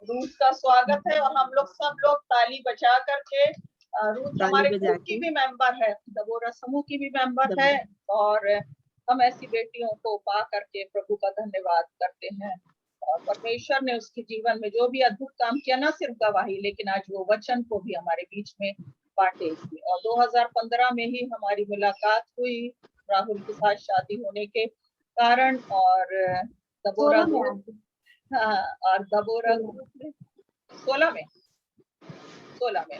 Ruth का स्वागत है और हम लोग सब लोग ताली बजा करके, रूथ हमारे ग्रुप की भी मेंबर है, दबोरा समूह की भी मेंबर है, और हम ऐसी बेटियों को पा करके प्रभु का धन्यवाद करते हैं। और परमेश्वर ने उसके जीवन में जो भी अद्भुत काम किया, ना सिर्फ गवाही लेकिन आज वो वचन को भी हमारे बीच में बांटे। और 2015 में ही हमारी मुलाकात हुई राहुल के साथ शादी होने के कारण, और दबोरा और दबोरा ग्रुप में 16 में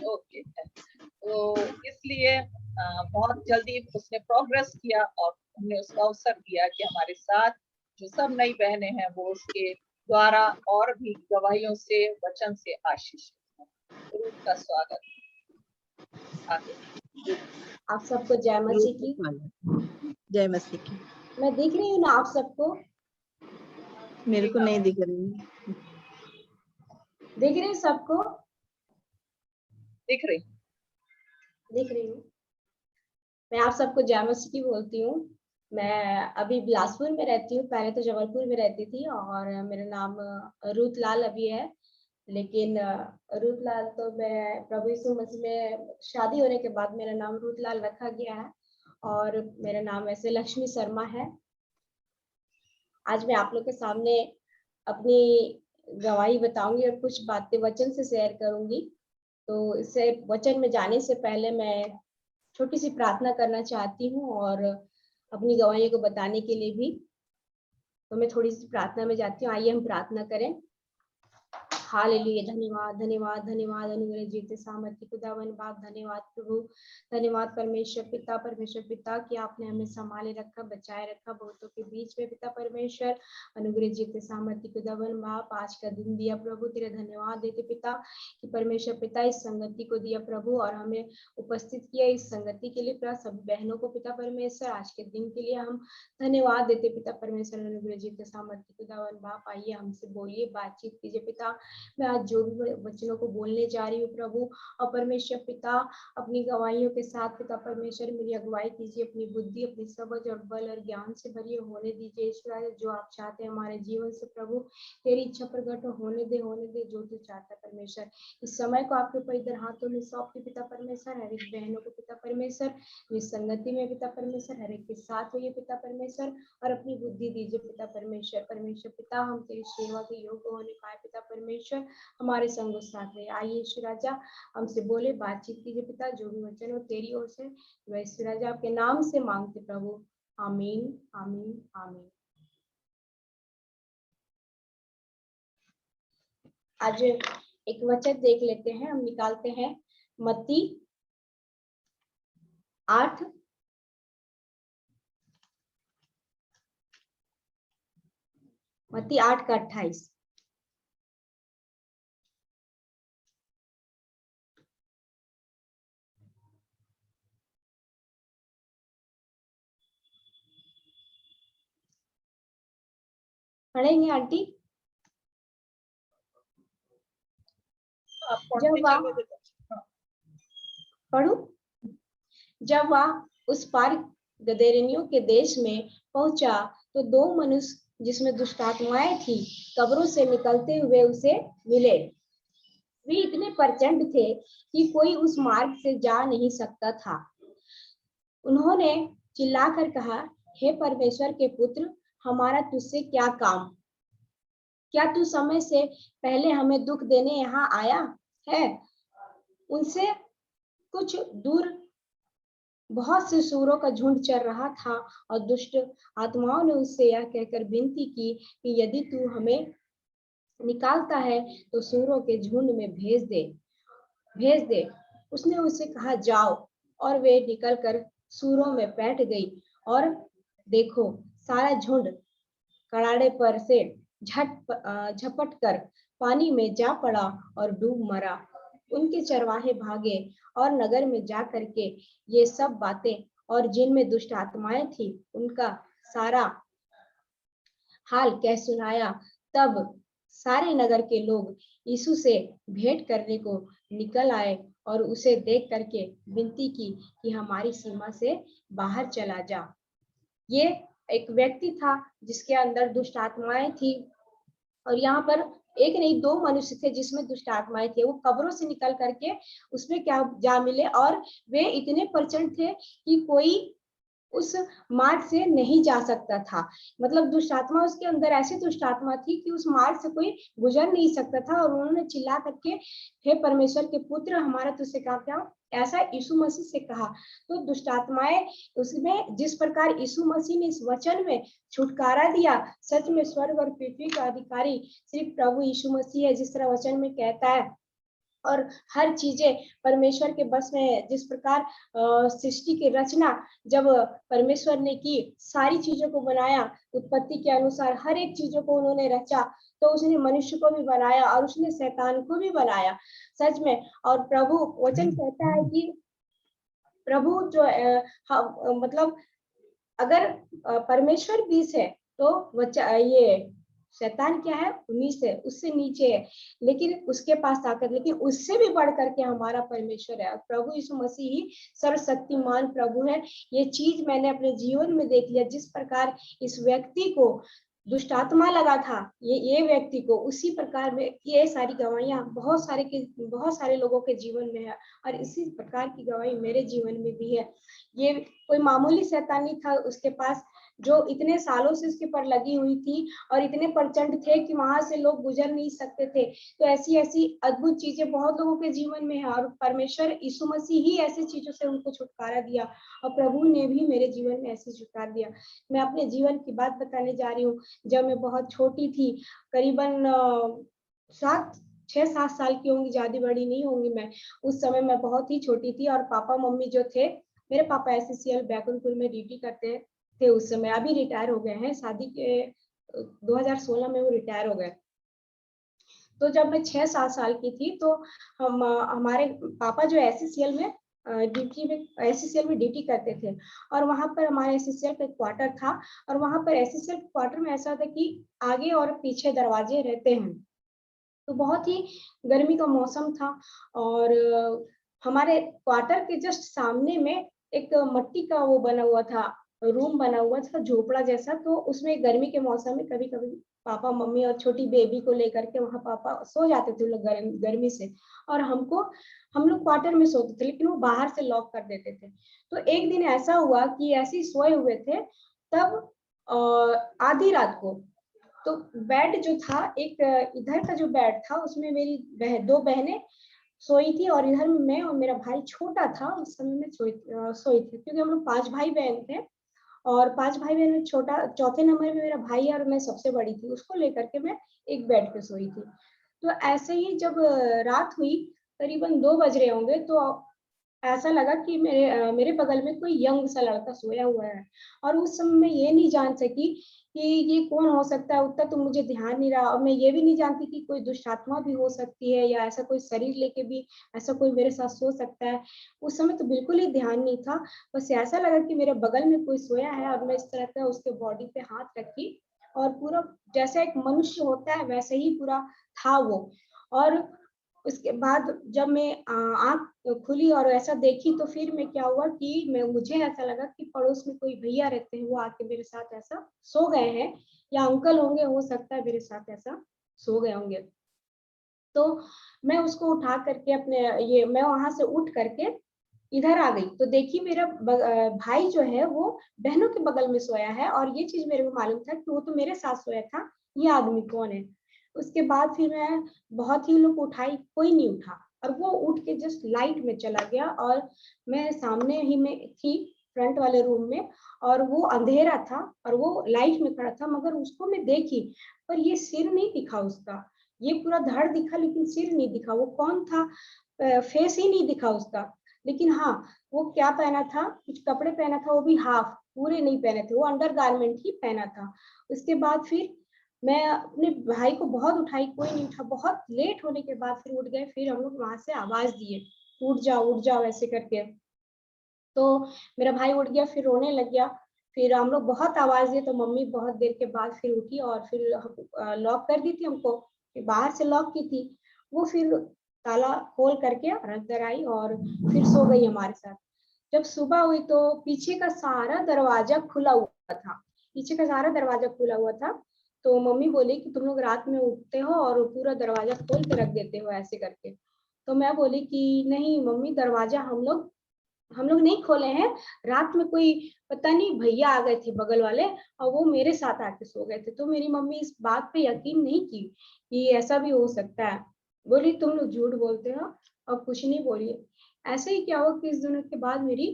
ओके। तो इसलिए बहुत जल्दी उसने प्रोग्रेस किया और हमने उसका अवसर दिया कि हमारे साथ जो सब नई बहनें हैं वो उसके द्वारा और भी गवाहियों से, वचन से आशीष रूप का स्वागत। आगे आप सबको जय मसीह की। जय मसीह की। मैं दिख रही हूँ ना आप सबको? मेरे को नहीं दिख रही। दिख रही सबको? दिख रही हूँ। मैं आप सबको जय मसीह की बोलती हूँ। मैं अभी बिलासपुर में रहती हूँ, पहले तो जबलपुर में रहती थी, और मेरा नाम रूथ लाल अभी है। लेकिन रूथ लाल तो मैं प्रभु यीशु मसीह में शादी होने के बाद मेरा नाम रूथ लाल रखा गया है, और मेरा नाम वैसे लक्ष्मी शर्मा है। आज मैं आप लोग के सामने अपनी गवाही बताऊंगी और कुछ बातें वचन से शेयर करूंगी। तो इससे वचन में जाने से पहले मैं छोटी सी प्रार्थना करना चाहती हूँ, और अपनी गवाही को बताने के लिए भी। तो मैं थोड़ी सी प्रार्थना में जाती हूँ। आइए हम प्रार्थना करें। हालेलुया। धन्यवाद धन्यवाद धन्यवाद अनुग्रह जीते सामर्थ्य खुदावन बाप, धन्यवाद प्रभु, धन्यवाद परमेश्वर पिता, परमेश्वर पिता कि आपने हमें संभाले रखा, बचाए रखा बहुतों के बीच में पिता परमेश्वर। अनुग्रह जीते सामर्थ्य खुदावन बाप, आज का दिन दिया प्रभु, तेरे धन्यवाद देते पिता कि परमेश्वर पिता इस संगति को दिया प्रभु, और हमें उपस्थित किया इस संगति के लिए पिता। सभी बहनों को पिता परमेश्वर आज के दिन के लिए हम धन्यवाद देते पिता परमेश्वर। अनुग्रह जीते सामर्थ्य खुदावन बाप, आइए हमसे बोलिए, बातचीत कीजिए पिता। मैं आज जो भी वचनों को बोलने जा रही हूँ प्रभु और परमेश्वर पिता, अपनी गवाहियों के साथ पिता परमेश्वर मेरी अगुवाई कीजिए, अपनी बुद्धि, अपनी समझ और बल और ज्ञान से भरिए होने दीजिए ईश्वर। जो आप चाहते हैं हमारे जीवन से प्रभु, तेरी इच्छा प्रकट होने दे जो तू चाहता है परमेश्वर। इस समय को आपके पवित्र हाथों में सौंपते पिता परमेश्वर। हर एक बहनों को पिता परमेश्वर इस संगति में पिता परमेश्वर हर एक के साथ होइए पिता परमेश्वर, और अपनी बुद्धि दीजिए पिता परमेश्वर। परमेश्वर पिता, हम तेरी सेवा के योग्य होने पाए पिता परमेश्वर, हमारे संग साथ रहे। आइए ईश्वर राजा हमसे बोले, बातचीत कीजिए पिता। जो भी वचन हो तेरी ओर से वह ईश्वर राजा आपके नाम से मांगते प्रभु, आमीन आमीन आमीन। आज एक वचन देख लेते हैं, हम निकालते हैं मत्ती 8 का 28। पढ़ेंगे आंटी? पढ़ू। जब वह उस पार गदरेनियों के देश में पहुंचा तो दो मनुष्य जिसमें दुष्टात्माएं थी कब्रों से निकलते हुए उसे मिले। वे इतने प्रचंड थे कि कोई उस मार्ग से जा नहीं सकता था। उन्होंने चिल्लाकर कहा, हे परमेश्वर के पुत्र, हमारा तुझसे क्या काम? क्या तू समय से पहले हमें दुख देने यहाँ आया है? उनसे कुछ दूर बहुत से सूरों का झुंड चल रहा था, और दुष्ट आत्माओं ने उससे यह कहकर विनती की कि यदि तू हमें निकालता है तो सूरों के झुंड में भेज दे। उसने उससे कहा, जाओ। और वे निकलकर सूरों में बैठ गई, और देखो सारा झुंड कड़ाड़े पर से झपट कर पानी में जा पड़ा और डूब मरा। उनके चरवाहे भागे और नगर में जा करके ये सब बातें और जिनमें दुष्ट आत्माएं थी उनका सारा हाल कह सुनाया। तब सारे नगर के लोग यीशु से भेंट करने को निकल आए और उसे देख करके विनती की कि हमारी सीमा से बाहर चला जा। ये एक व्यक्ति था जिसके अंदर दुष्ट आत्माएं थी, और यहाँ पर एक नहीं 2 मनुष्य थे जिसमें दुष्ट आत्माएं थे। वो कब्रों से निकल करके उसमें क्या जा मिले और वे इतने प्रचंड थे कि कोई उस मार्ग से नहीं जा सकता था। मतलब दुष्ट आत्मा उसके अंदर ऐसी दुष्ट आत्मा थी कि उस मार्ग से कोई गुजर नहीं सकता था। और उन्होंने चिल्ला करके हे परमेश्वर के पुत्र हमारा तुझसे काम क्या, ऐसा यीशु मसीह से कहा। तो दुष्ट आत्माएं उसमें जिस प्रकार यीशु मसीह ने इस वचन में छुटकारा दिया, सच में स्वर्ग और पृथ्वी का अधिकारी सिर्फ प्रभु यीशु मसीह है, जिस तरह वचन में कहता है। और हर चीजें परमेश्वर के बस में है। जिस प्रकार सृष्टि की रचना जब परमेश्वर ने की, सारी चीजों को बनाया उत्पत्ति के अनुसार, हर एक चीजों को उन्होंने रचा, तो उसने मनुष्य को भी बनाया और उसने शैतान को भी बनाया सच में। और प्रभु वचन कहता है कि प्रभु जो मतलब अगर परमेश्वर 20 है तो ये शैतान क्या है 19 है, उससे नीचे है, लेकिन उसके पास ताकत, लेकिन उससे भी बढ़ करके हमारा परमेश्वर है। प्रभु यीशु मसीह ही सर्वशक्तिमान प्रभु है। ये चीज मैंने अपने जीवन में देख लिया। जिस प्रकार इस व्यक्ति को दुष्ट आत्मा लगा था, ये व्यक्ति को, उसी प्रकार में ये सारी गवाहियां बहुत सारे लोगों के जीवन में है। और इसी प्रकार की गवाही मेरे जीवन में भी है। ये कोई मामूली शैतान नहीं था उसके पास, जो इतने सालों से उसके पर लगी हुई थी और इतने प्रचंड थे कि वहां से लोग गुजर नहीं सकते थे। तो ऐसी ऐसी अद्भुत चीजें बहुत लोगों के जीवन में है और परमेश्वर यीशु मसीह ही ऐसी चीजों से उनको छुटकारा दिया और प्रभु ने भी मेरे जीवन में ऐसे छुटकारा दिया। मैं अपने जीवन की बात बताने जा रही हूँ। जब मैं बहुत छोटी थी, करीबन 6-7 साल की होंगी, ज्यादा बड़ी नहीं होंगी मैं। उस समय मैं बहुत ही छोटी थी और पापा मम्मी जो थे, मेरे पापा SCCL बैकुंठपुर में ड्यूटी करते थे उस समय, अभी रिटायर हो गए हैं, शादी के 2016 में वो रिटायर हो गए। तो जब मैं 6-7 साल की थी तो हमारे पापा जो SCCL में ड्यूटी करते थे और वहां पर हमारे SCCL का क्वार्टर था। और वहां पर SCCL क्वार्टर में ऐसा था कि आगे और पीछे दरवाजे रहते हैं। तो बहुत ही गर्मी का मौसम था और हमारे क्वार्टर के जस्ट सामने में एक मट्टी का वो बना हुआ था, रूम बना हुआ था, झोपड़ा जैसा। तो उसमें गर्मी के मौसम में कभी कभी पापा मम्मी और छोटी बेबी को लेकर के वहां पापा सो जाते थे लोग गर्मी से। और हम लोग क्वार्टर में सोते थे, लेकिन वो बाहर से लॉक कर देते थे। तो एक दिन ऐसा हुआ कि ऐसे ही सोए हुए थे, तब आधी रात को तो बेड जो था, एक इधर का जो बेड था उसमें मेरी 2 बहनें सोई थी और इधर मैं और मेरा भाई छोटा था उस समय में सोई थी, क्योंकि हम लोग 5 भाई बहन थे। और 5 भाई बहन में चौथे नंबर में मेरा भाई और मैं सबसे बड़ी थी, उसको लेकर के मैं एक बेड पे सोई थी। तो ऐसे ही जब रात हुई, करीबन 2 बज रहे होंगे, तो ऐसा लगा कि मेरे बगल में कोई यंग सा लड़का सोया हुआ है। और उस समय मैं ये नहीं जान सकी कि ये कौन हो सकता है, उतना तो मुझे ध्यान नहीं रहा। और मैं ये भी नहीं जानती कि कोई दुष्ट आत्मा भी हो सकती है या ऐसा कोई शरीर लेके भी ऐसा कोई मेरे साथ सो सकता है। उस समय तो बिल्कुल ही ध्यान नहीं था। बस ऐसा लगा कि मेरे बगल में कोई सोया है और मैं इस तरह से उसके बॉडी पे हाथ रखी और पूरा जैसा एक मनुष्य होता है वैसे ही पूरा था वो। और उसके बाद जब मैं आंख खुली और ऐसा देखी, तो फिर मैं क्या हुआ कि मुझे ऐसा लगा कि पड़ोस में कोई भैया रहते हैं, वो आके मेरे साथ ऐसा सो गए हैं, या अंकल होंगे, हो सकता है मेरे साथ ऐसा सो गए होंगे। तो मैं उसको उठा करके मैं वहां से उठ करके इधर आ गई, तो देखी मेरा भाई जो है वो बहनों के बगल में सोया है। और ये चीज मेरे को मालूम था कि वो तो मेरे साथ सोया था, ये आदमी कौन है। उसके बाद फिर मैं बहुत ही लोग उठाई, कोई नहीं उठा, और वो उठ के जस्ट लाइट में चला गया। और मैं सामने ही में थी, फ्रंट वाले रूम में, और वो अंधेरा था और वो लाइट में खड़ा था, मगर उसको मैं देखी पर ये सिर नहीं दिखा उसका। ये पूरा धड़ दिखा लेकिन सिर नहीं दिखा। वो कौन था, फेस ही नहीं दिखा उसका। लेकिन हाँ, वो क्या पहना था, कुछ कपड़े पहना था, वो भी हाफ, पूरे नहीं पहने थे, वो अंडर गारमेंट ही पहना था। उसके बाद फिर मैं अपने भाई को बहुत उठाई, कोई नहीं उठा। बहुत लेट होने के बाद फिर उठ गए। फिर हम लोग वहां से आवाज दिए, उठ जाओ ऐसे करके। तो मेरा भाई उठ गया, फिर रोने लग गया। फिर हम लोग बहुत आवाज दिए, तो मम्मी बहुत देर के बाद फिर उठी और फिर लॉक कर दी थी हमको, फिर बाहर से लॉक की थी। वो फिर ताला खोल करके और अंदर आई और फिर सो गई हमारे साथ। जब सुबह हुई तो पीछे का सारा दरवाजा खुला हुआ था, पीछे का सारा दरवाजा खुला हुआ था। तो मम्मी बोली कि तुम लोग रात में उठते हो और पूरा दरवाजा खोल के रख देते हो ऐसे करके। तो मैं बोली कि नहीं मम्मी, दरवाजा हम लोग नहीं खोले हैं। रात में कोई पता नहीं भैया आ गए थे बगल वाले और वो मेरे साथ आके सो गए थे। तो मेरी मम्मी इस बात पे यकीन नहीं की कि ऐसा भी हो सकता है। बोली तुम लोग झूठ बोलते हो, और कुछ नहीं बोली। ऐसे ही क्या हुआ कि इस दिनों के बाद मेरी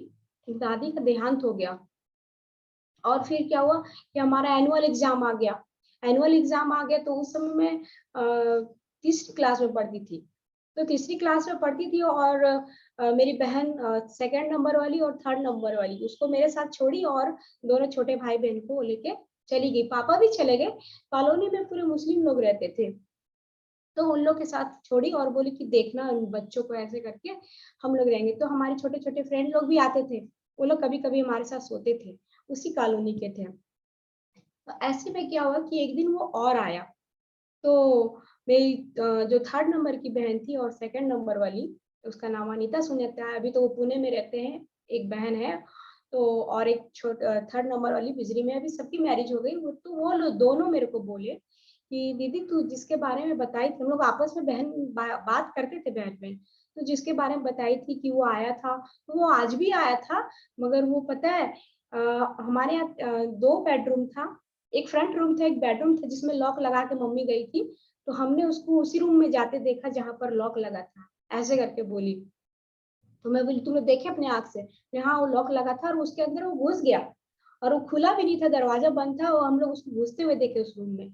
दादी का देहांत हो गया। और फिर क्या हुआ कि हमारा एनुअल एग्जाम आ गया। एनुअल एग्जाम आ गया तो उस समय मैं तीसरी क्लास में पढ़ती थी। तो तीसरी क्लास में पढ़ती थी और मेरी बहन सेकंड नंबर वाली और थर्ड नंबर वाली उसको मेरे साथ छोड़ी और दोनों छोटे भाई बहन को लेके चली गई। पापा भी चले गए। कॉलोनी में पूरे मुस्लिम लोग रहते थे, तो उन लोग के साथ छोड़ी और बोली कि देखना उन बच्चों को ऐसे करके हम लोग रहेंगे। तो हमारे छोटे छोटे फ्रेंड लोग भी आते थे, वो लोग कभी कभी हमारे साथ सोते थे, उसी कॉलोनी के थे। तो ऐसे में क्या हुआ कि एक दिन वो और आया। तो मेरी जो थर्ड नंबर की बहन थी और सेकंड नंबर वाली, उसका नाम अनीता सुनेता है, अभी तो वो पुणे में रहते हैं, एक बहन है। तो और एक थर्ड नंबर वाली बिजली में, अभी सबकी मैरिज हो गई। तो वो लोग दोनों मेरे को बोले कि दीदी तू जिसके बारे में बताई थी, हम लोग आपस में बात करते थे बहन में, तो जिसके बारे में बताई थी कि वो आया था, तो वो आज भी आया था। मगर वो पता है हमारे यहाँ दो बेडरूम था, एक फ्रंट रूम था, एक बेडरूम था जिसमें लॉक लगा के मम्मी गई थी। तो हमने उसको उसी रूम में जाते देखा जहां पर लॉक लगा था, ऐसे करके बोली। तो मैं बोली तुमने देखे अपने आंख से? हाँ वो लॉक लगा था और उसके अंदर वो घुस गया, और वो खुला भी नहीं था, दरवाजा बंद था और हम लोग उसको घुसते हुए देखे उस रूम में।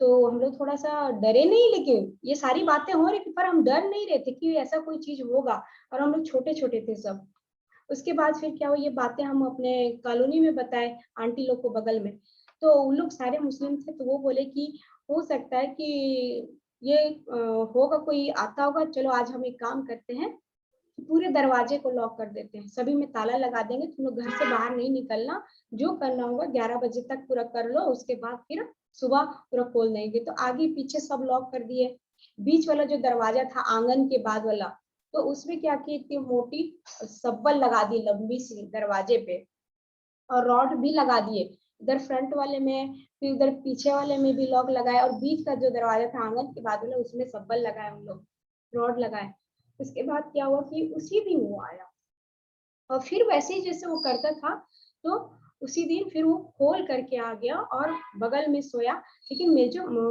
तो हम लोग थोड़ा सा डरे नहीं, लेकिन ये सारी बातें हो रही थी पर हम डर नहीं रहे थे कि ऐसा कोई चीज होगा, और हम लोग छोटे छोटे थे सब। उसके बाद फिर क्या हुआ, ये बातें हम अपने कॉलोनी में बताए आंटी लोग को बगल में। तो उन लोग सारे मुस्लिम थे, तो वो बोले कि हो सकता है कि ये होगा, कोई आता होगा, चलो आज हम एक काम करते हैं, पूरे दरवाजे को लॉक कर देते हैं, सभी में ताला लगा देंगे, तुम लोग घर से बाहर नहीं निकलना, जो करना होगा 11 बजे तक पूरा कर लो, उसके बाद फिर सुबह पूरा खोल देंगे। तो आगे पीछे सब लॉक कर दिए। बीच वाला जो दरवाजा था आंगन के बाद वाला, तो उसमें क्या की, इतनी मोटी सब्बल लगा दी लंबी सी दरवाजे पे, और रॉड भी लगा दिए इधर फ्रंट वाले में, फिर उधर पीछे वाले में भी लॉक लगाए, और बीच का जो दरवाजा था आंगन के बाद वाला उसमें सब्बल लगाए हम लोग, रॉड लगाए। उसके बाद क्या हुआ कि उसी दिन वो आया, और फिर वैसे ही जैसे वो करता था, तो उसी दिन फिर वो खोल करके आ गया और बगल में सोया। लेकिन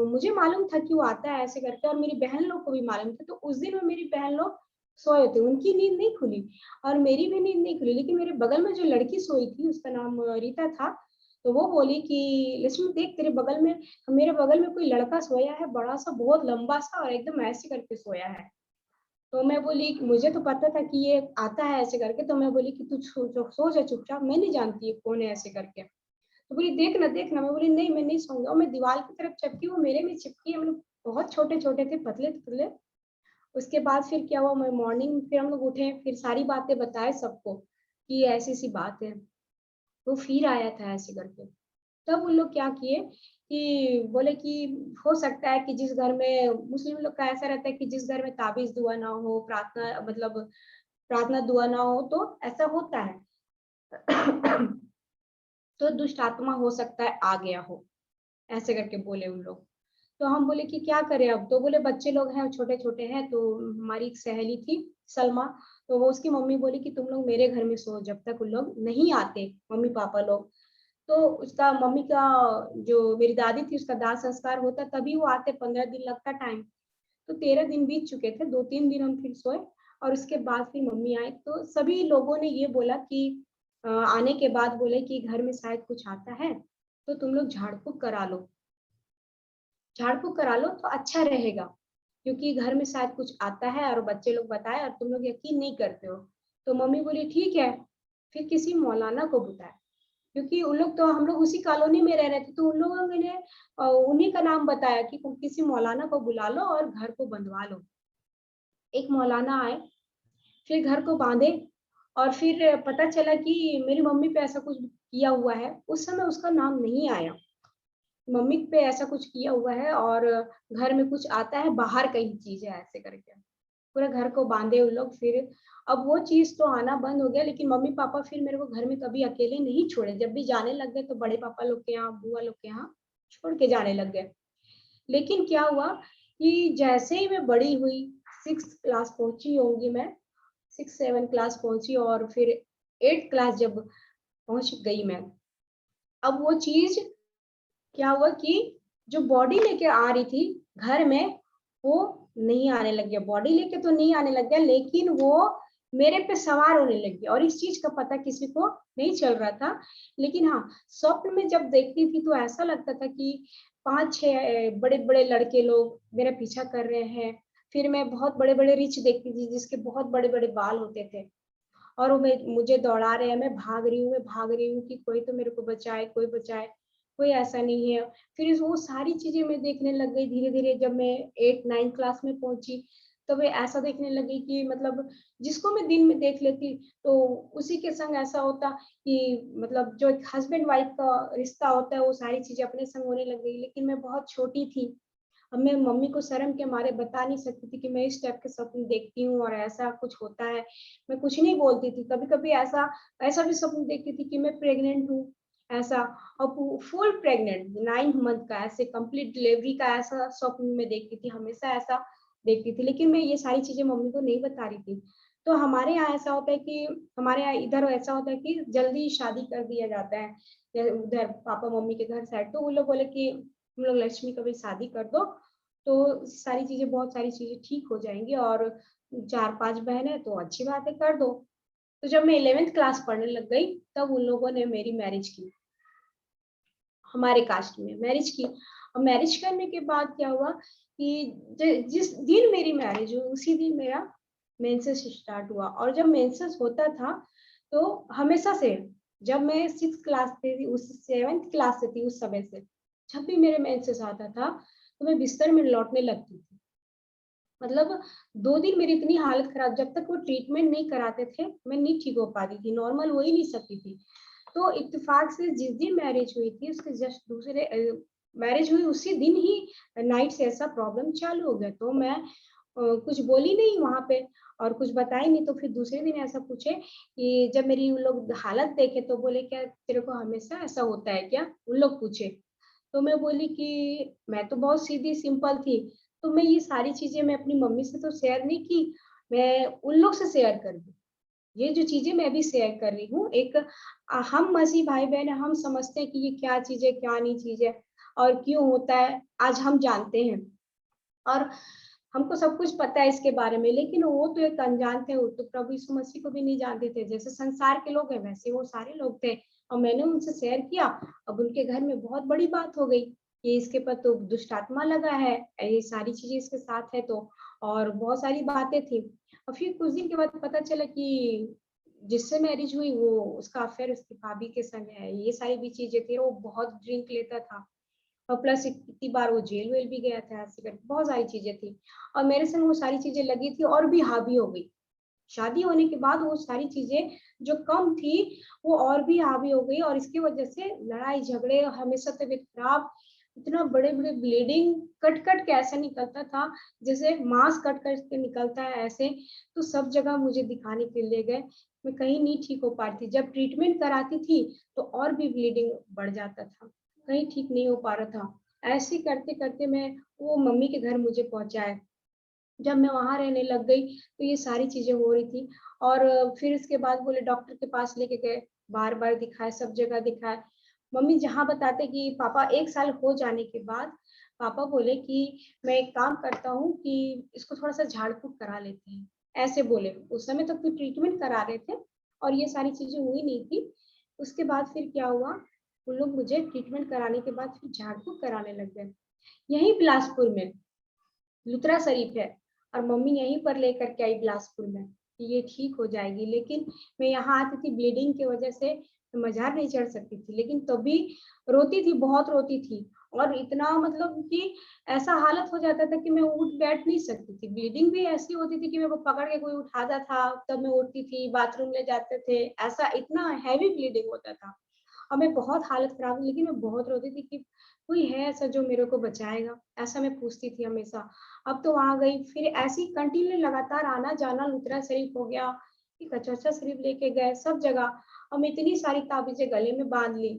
मुझे मालूम था कि वो आता है ऐसे करके, और मेरी बहन लोग को भी मालूम था। तो उस दिन में मेरी बहन लोग सोए थे, उनकी नींद नहीं खुली और मेरी भी नींद नहीं खुली। लेकिन मेरे बगल में जो लड़की सोई थी उसका नाम रीता था, तो वो बोली कि लक्ष्मी देख तेरे बगल में, मेरे बगल में कोई लड़का सोया है, बड़ा सा, बहुत लंबा सा, और एकदम ऐसे करके सोया है। तो मैं बोली मुझे तो पता था कि ये आता है ऐसे करके, तो मैं बोली कि तू सो जा चुपचाप, मैं नहीं जानती ये कौन है ऐसे करके। तो बोली देखना देखना, मैं बोली नहीं मैं नहीं सोऊंगा। और मैं दीवार की तरफ चिपकी, वो मेरे में चिपकी, हम लोग बहुत छोटे छोटे थे, पतले पतले। उसके बाद फिर क्या हुआ, मैं मॉर्निंग फिर हम लोग उठे, फिर सारी बातें बताए सबको कि ऐसी सी बात है। वो फिर आया था ऐसे करके। तब उन लोग क्या किए कि बोले कि हो सकता है कि जिस घर में, मुस्लिम लोग का ऐसा रहता है कि जिस घर में ताबीज दुआ ना हो, प्रार्थना मतलब प्रार्थना दुआ ना हो, तो ऐसा होता है। तो दुष्ट आत्मा हो सकता है आ गया हो, ऐसे करके बोले उन लोग। तो हम बोले कि क्या करें अब? तो बोले बच्चे लोग हैं, छोटे छोटे हैं। तो हमारी एक सहेली थी सलमा, तो वो उसकी मम्मी बोली कि तुम लोग मेरे घर में सो जब तक उन लोग नहीं आते, मम्मी पापा लोग। तो उसका मम्मी का, जो मेरी दादी थी, उसका दाह संस्कार होता तभी वो आते, 15 दिन लगता टाइम। तो 13 दिन बीत चुके थे, 2-3 दिन हम फिर सोए, और उसके बाद फिर मम्मी आई। तो सभी लोगों ने ये बोला कि आने के बाद बोले कि घर में शायद कुछ आता है, तो तुम लोग झाड़ फूक करा लो, झाड़ फूक करा लो तो अच्छा रहेगा, क्योंकि घर में शायद कुछ आता है और बच्चे लोग बताए और तुम लोग यकीन नहीं करते हो। तो मम्मी बोली ठीक है। फिर किसी मौलाना को बुलाया, क्योंकि उन लोग, तो हम लोग उसी कॉलोनी में रह रहे थे, तो उन लोगों ने उन्हीं का नाम बताया कि किसी मौलाना को बुला लो और घर को बंधवा लो। एक मौलाना आए, फिर घर को बांधे, और फिर पता चला कि मेरी मम्मी पे ऐसा कुछ किया हुआ है। उस समय उसका नाम नहीं आया, मम्मी पे ऐसा कुछ किया हुआ है और घर में कुछ आता है, बाहर का ही चीज है ऐसे करके। पूरे घर को बांधे उन लोग। फिर अब वो चीज तो आना बंद हो गया, लेकिन मम्मी पापा फिर मेरे को घर में कभी अकेले नहीं छोड़े। जब भी जाने लग गए तो बड़े पापा लोग के यहाँ, बुआ लोग के यहाँ, छोड़ के जाने लग गए। लेकिन क्या हुआ कि जैसे ही मैं बड़ी हुई, 6th क्लास पहुंची होंगी मैं, 6-7 क्लास पहुंची और फिर 8th क्लास जब पहुंच गई मैं, अब वो चीज क्या हुआ कि जो बॉडी लेके आ रही थी घर में, वो नहीं आने लग गया। बॉडी लेके तो नहीं आने लग गया, लेकिन वो मेरे पे सवार होने लग गया, और इस चीज का पता किसी को नहीं चल रहा था। लेकिन हाँ, स्वप्न में जब देखती थी तो ऐसा लगता था कि 5-6 बड़े बड़े लड़के लोग मेरा पीछा कर रहे हैं। फिर मैं बहुत बड़े बड़े रिच देखती थी जिसके बहुत बड़े बड़े बाल होते थे, और वो मुझे दौड़ा रहे हैं, मैं भाग रही हूँ कि कोई तो मेरे को बचाए, कोई बचाए, कोई ऐसा नहीं है। फिर वो सारी चीजें मैं देखने लग गई धीरे धीरे। जब मैं 8-9 क्लास में पहुंची तो मैं ऐसा देखने लगी कि मतलब जिसको मैं दिन में देख लेती तो उसी के संग ऐसा होता कि मतलब जो एक हस्बैंड वाइफ का रिश्ता होता है वो सारी चीजें अपने संग होने लग गई। लेकिन मैं बहुत छोटी थी, अब मैं मम्मी को शर्म के मारे बता नहीं सकती थी कि मैं इस टाइप के सपने देखती हूँ और ऐसा कुछ होता है। मैं कुछ नहीं बोलती थी। कभी-कभी ऐसा ऐसा भी सपने देखती थी कि मैं प्रेग्नेंट हूँ, ऐसा, और फुल प्रेग्नेंट 9 मंथ का, ऐसे कंप्लीट डिलीवरी का ऐसा स्वप्न में देखती थी, हमेशा ऐसा देखती थी। लेकिन मैं ये सारी चीजें मम्मी को नहीं बता रही थी। तो हमारे यहाँ ऐसा होता है कि हमारे यहाँ इधर ऐसा होता है कि जल्दी शादी कर दिया जाता है। उधर पापा मम्मी के घर साइड तो वो लोग बोले कि हम लोग लक्ष्मी कभी शादी कर दो तो सारी चीजें, बहुत सारी चीजें ठीक हो जाएंगी, और 4-5 बहन है तो अच्छी बात है, कर दो। तो जब मैं 11th क्लास पढ़ने लग गई तब उन लोगों ने मेरी मैरिज की, हमारे कास्ट में मैरिज की। और मैरिज करने के बाद क्या हुआ कि जिस दिन मेरी मैरिज हुई उसी दिन मेरा मेंसेस स्टार्ट हुआ। और जब मेंसेस होता था तो हमेशा से, जब मैं 6th क्लास थी, उस 7th क्लास से थी, उस समय से जब भी मेरे मेंसेस आता था तो मैं बिस्तर में लौटने लगती थी। मतलब 2 दिन मेरी इतनी हालत खराब, जब तक वो ट्रीटमेंट नहीं कराते थे मैं नहीं ठीक हो पाती थी, नॉर्मल हो ही नहीं सकती थी। तो इत्तेफाक से जिस दिन मैरिज हुई थी उसके जस्ट दूसरे मैरिज हुई उसी दिन ही नाइट से ऐसा प्रॉब्लम चालू हो गया। तो मैं कुछ बोली नहीं वहां पे और कुछ बताई नहीं। तो फिर दूसरे दिन ऐसा पूछे कि जब मेरी उन लोग हालत देखे तो बोले क्या तेरे को हमेशा ऐसा होता है क्या, उन लोग पूछे। तो मैं बोली कि मैं तो बहुत सीधी सिंपल थी। तो मैं ये सारी चीजें मैं अपनी मम्मी से तो शेयर नहीं की, मैं उन लोग से शेयर कर दी। ये जो चीजें मैं भी शेयर कर रही हूँ, एक हम मसीह भाई बहन हैं, हम समझते हैं कि ये क्या चीज है क्या नहीं चीज है और क्यों होता है, आज हम जानते हैं और हमको सब कुछ पता है इसके बारे में। लेकिन वो तो एक अनजान थे, वो तो प्रभु यीशु मसीह को भी नहीं जानते थे। जैसे संसार के लोग हैं वैसे वो सारे लोग थे, और मैंने उनसे शेयर किया। अब उनके घर में बहुत बड़ी बात हो गई कि इसके पर तो दुष्ट आत्मा लगा है, ये सारी चीजें इसके साथ है। तो और बहुत सारी बातें थी। और फिर कुछ दिन के बाद पता चला कि जिससे मैरिज हुई वो उसका अफेयर उसकी भाभी के संग है, ये सारी भी चीजें थी। वो बहुत ड्रिंक लेता था और प्लस कितनी बार वो जेल वेल भी गया था, ऐसे करके बहुत सारी चीजें थी। और मेरे संग वो सारी चीजें लगी थी और भी हावी हो गई। शादी होने के बाद वो सारी चीजें जो कम थी वो और भी हावी हो गई, और इसकी वजह से लड़ाई झगड़े, हमेशा तबीयत खराब, इतना बड़े बड़े ब्लीडिंग, कट कट के ऐसा निकलता था जैसे मांस कट कट के निकलता है ऐसे। तो सब जगह मुझे दिखाने के लिए गए, मैं कहीं नहीं ठीक हो पाती। जब ट्रीटमेंट कराती थी तो और भी ब्लीडिंग बढ़ जाता था, कहीं ठीक नहीं हो पा रहा था। ऐसे करते करते मैं वो मम्मी के घर मुझे पहुंचाए। जब मैं वहां रहने लग गई तो ये सारी चीजें हो रही थी। और फिर इसके बाद बोले डॉक्टर के पास लेके गए, बार बार दिखाए, सब जगह दिखाए। मम्मी जहाँ बताते कि पापा 1 साल हो जाने के बाद पापा बोले कि मैं एक काम करता हूँ कि इसको थोड़ा सा झाड़ फूक करा लेते हैं, ऐसे बोले। उस समय तो कोई ट्रीटमेंट करा रहे थे और ये सारी चीजें हुई नहीं थी। उसके बाद फिर क्या हुआ, उन लोग मुझे ट्रीटमेंट कराने के बाद फिर झाड़ फूक कराने लग गए। यही बिलासपुर में लुत्रा शरीफ है, और मम्मी यहीं पर लेकर के आई बिलासपुर में कि ये ठीक हो जाएगी। लेकिन मैं यहाँ आती थी ब्लीडिंग की वजह से, मजार नहीं चढ़ सकती थी। लेकिन तभी रोती थी, बहुत रोती थी, और इतना मतलब कि ऐसा हालत हो जाता था कि मैं उठ बैठ नहीं सकती थी। ब्लीडिंग भी ऐसी होती थी कि मेरे को पकड़ के कोई उठाता था तब मैं उठती थी, बाथरूम ले जाते थे, ऐसा इतना हैवी ब्लीडिंग होता था। और मैं बहुत हालत खराब हुई, लेकिन मैं बहुत रोती थी कि कोई है ऐसा जो मेरे को बचाएगा, ऐसा मैं पूछती थी हमेशा। अब तो वहां गई, फिर ऐसी कंटिन्यू लगातार आना जाना, लुत्रा शरीफ हो गया, फिर कचौचा शरीफ लेके गए, सब जगह। हम इतनी सारी ताबीजें गले में बांध ली,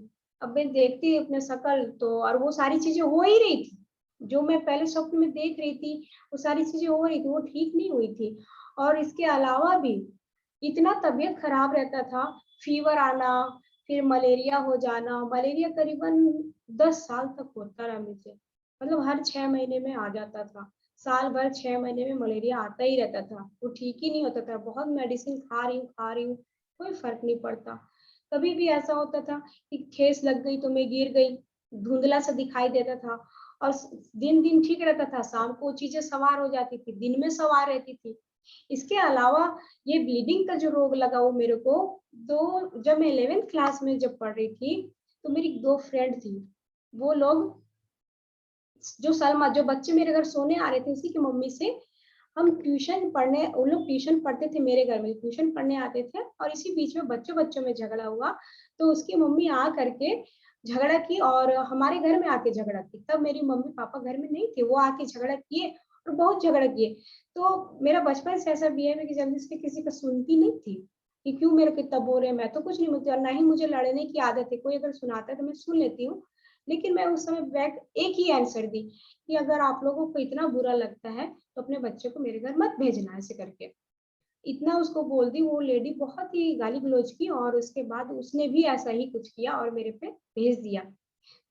अब मैं देखती अपने शकल तो, और वो सारी चीजें हो ही रही थी जो मैं पहले स्वप्न में देख रही थी, वो सारी चीजें हो रही थी, वो ठीक नहीं हुई थी। और इसके अलावा भी इतना तबीयत खराब रहता था, फीवर आना, फिर मलेरिया हो जाना। मलेरिया करीबन 10 साल तक होता रहा मुझे, मतलब हर 6 महीने में आ जाता था। साल भर 6 महीने में मलेरिया आता ही रहता था, वो ठीक ही नहीं होता था। बहुत मेडिसिन खा रही हूँ, कोई फर्क नहीं पड़ता। कभी भी ऐसा होता था कि ठेस लग गई तो मैं गिर गई, धुंधला सा दिखाई देता था। और दिन दिन ठीक रहता था, शाम को चीजें सवार हो जाती थी, दिन में सवार रहती थी। इसके अलावा ये ब्लीडिंग का जो रोग लगा वो मेरे को, तो जब मैं 11th क्लास में जब पढ़ रही थी, तो मेरी 2 फ्रेंड थी। वो लोग, जो सलमा, जो बच्चे मेरे घर सोने आ रहे थे उसी की मम्मी से हम ट्यूशन पढ़ने, उन लोग ट्यूशन पढ़ते थे मेरे घर में, ट्यूशन पढ़ने आते थे। और इसी बीच में बच्चों बच्चों में झगड़ा हुआ, तो उसकी मम्मी आ करके झगड़ा की और हमारे घर में आके झगड़ा की। तब मेरी मम्मी पापा घर में नहीं थे, वो आके झगड़ा किए और बहुत झगड़ा किए। तो मेरा बचपन से ऐसा बिहेव है कि जल्दी से किसी का सुनती नहीं थी कि क्यों मेरे को इतना बोल रहे हैं, मैं तो कुछ नहीं बोलती। और ना ही मुझे लड़ने की आदत है, कोई अगर सुनाता है तो मैं सुन लेती हूँ। लेकिन मैं उस समय बैक एक ही आंसर दी कि अगर आप लोगों को इतना बुरा लगता है तो अपने बच्चे को मेरे घर मत भेजना, ऐसे करके इतना उसको बोल दी। वो लेडी बहुत ही गाली गलौज की और उसके बाद उसने भी ऐसा ही कुछ किया और मेरे पे भेज दिया।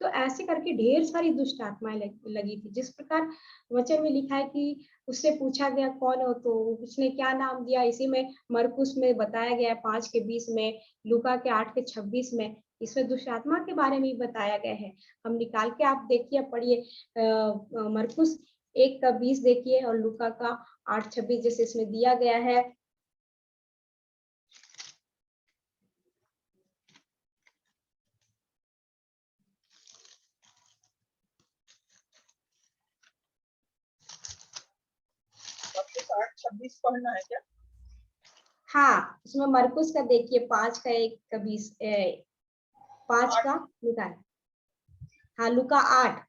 तो ऐसे करके ढेर सारी दुष्ट आत्माएं लगी थी। जिस प्रकार वचन में लिखा है कि उससे पूछा गया कौन हो, तो उसने क्या नाम दिया, इसी में मरकुस में बताया गया 5:20 में, लूका के 8:26 में, इसमें दुष्ट आत्मा के बारे में ही बताया गया है। हम निकाल के आप देखिए, पढ़िए, मरकुस 1:20 देखिए और लूका का 8:26 जैसे इसमें दिया गया है। वापस 8:26 पढ़ना है क्या? हाँ, उसमें मरकुस का देखिए 5:1-20, 5 का निकाल, हाँ लूका 8,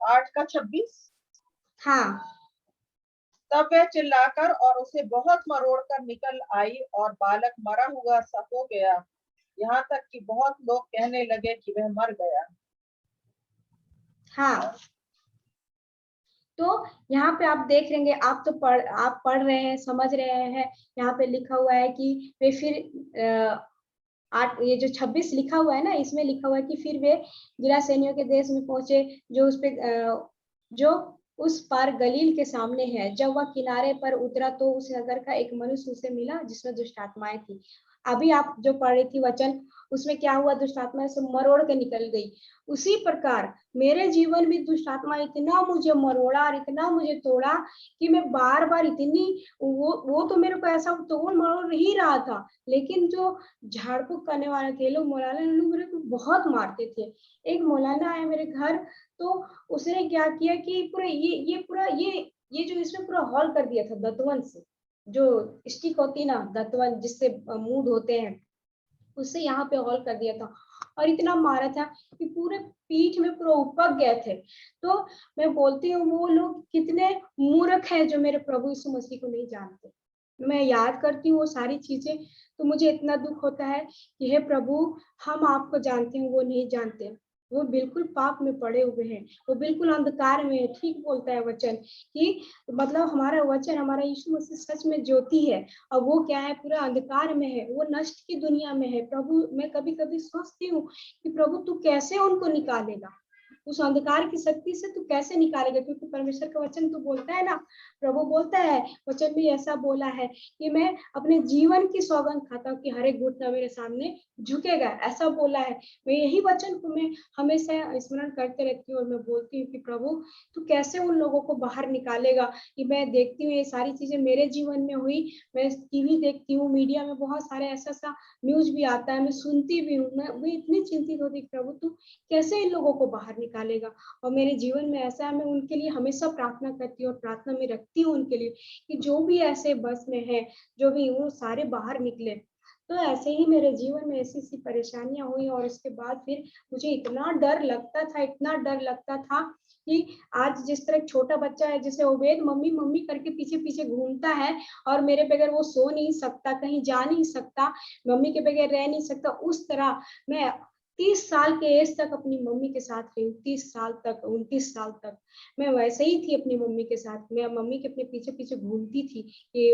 8:26। हाँ। तब वह चिल्लाकर और उसे बहुत मरोड़कर निकल आई और बालक मरा हुआ सा हो गया, यहाँ तक कि बहुत लोग कहने लगे कि वह मर गया। हाँ, तो यहाँ पे आप देख लेंगे, आप तो आप पढ़ रहे हैं, समझ रहे हैं। यहाँ पे लिखा हुआ है कि वे फिर 8, ये जो 26 लिखा हुआ है ना, इसमें लिखा हुआ है कि फिर वे गिरासेनियों के देश में पहुंचे, जो उस पे जो उस पार गलील के सामने है। जब वह किनारे पर उतरा तो उस नगर का एक मनुष्य उसे मिला जिसमें दुष्ट आत्माएं थी। अभी आप जो पढ़ रही थी वचन, उसमें क्या हुआ, दुष्ट आत्मा से मरोड़ के निकल गई। उसी प्रकार मेरे जीवन में दुष्ट आत्मा इतना मुझे मरोड़ा और इतना मुझे तोड़ा कि मैं बार बार इतनी, वो तो मेरे को ऐसा तोड़ मरोड़ ही रहा था, लेकिन जो झाड़ फूक करने वाला थे लोग, मौलाना, लोग मेरे को बहुत मारते थे। एक मौलाना आया मेरे घर, तो उसने क्या किया कि पूरा ये जो इसमें पूरा हॉल कर दिया था दतवन से, जो स्टिक होती ना दतवन जिससे मुंह धोते हैं, उससे यहाँ पे हॉल कर दिया था। और इतना मारा था कि पूरे पीठ में पूरा उपक गए थे। तो मैं बोलती हूँ वो लोग कितने मूर्ख हैं जो मेरे प्रभु यीशु मसीह को नहीं जानते। मैं याद करती हूँ वो सारी चीजें, तो मुझे इतना दुख होता है कि हे प्रभु, हम आपको जानते हैं, वो नहीं जानते। वो बिल्कुल पाप में पड़े हुए हैं, वो बिल्कुल अंधकार में है। ठीक बोलता है वचन कि मतलब हमारा वचन, हमारा यीशु मसीह सच में ज्योति है, और वो क्या है, पूरा अंधकार में है, वो नष्ट की दुनिया में है। प्रभु, मैं कभी कभी सोचती हूँ कि प्रभु तू कैसे उनको निकालेगा, उस अंधकार की शक्ति से तू कैसे निकालेगा, क्योंकि परमेश्वर का वचन तो बोलता है ना, प्रभु बोलता है वचन में ऐसा बोला है कि मैं अपने जीवन की सौगंध खाता हूँ कि हर एक घुटना मेरे सामने झुकेगा, ऐसा बोला है। मैं यही वचन को मैं हमेशा स्मरण करते रहती हूँ और मैं बोलती हूँ कि प्रभु तू कैसे उन लोगों को बाहर निकालेगा। कि मैं देखती हूँ ये सारी चीजें मेरे जीवन में हुई, मैं टीवी देखती हूँ, मीडिया में बहुत सारे ऐसा न्यूज भी आता है, मैं सुनती भी हूँ, मैं इतनी चिंतित होती, प्रभु तू कैसे इन लोगों को बाहर निकालेगा। और मेरे जीवन में ऐसा है, मैं उनके लिए हमेशा प्रार्थना करती हूँ और प्रार्थना में रखती हूँ उनके लिए कि जो भी ऐसे बस में है, जो भी वो सारे बाहर निकले। तो ऐसे ही मेरे जीवन में ऐसी सी परेशानियां हुई और उसके बाद फिर मुझे इतना डर लगता था, इतना डर लगता था कि आज जिस तरह छोटा बच्चा है जिसे उबैद मम्मी मम्मी करके पीछे पीछे घूमता है और मेरे बगैर वो सो नहीं सकता, कहीं जा नहीं सकता, मम्मी के बगैर रह नहीं सकता, उस तरह मैं 30 साल के एज तक अपनी मम्मी के साथ रही हूँ, 30 साल तक, 29 साल तक मैं वैसे ही थी अपनी मम्मी के साथ। मैं मम्मी के अपने पीछे पीछे घूमती थी कि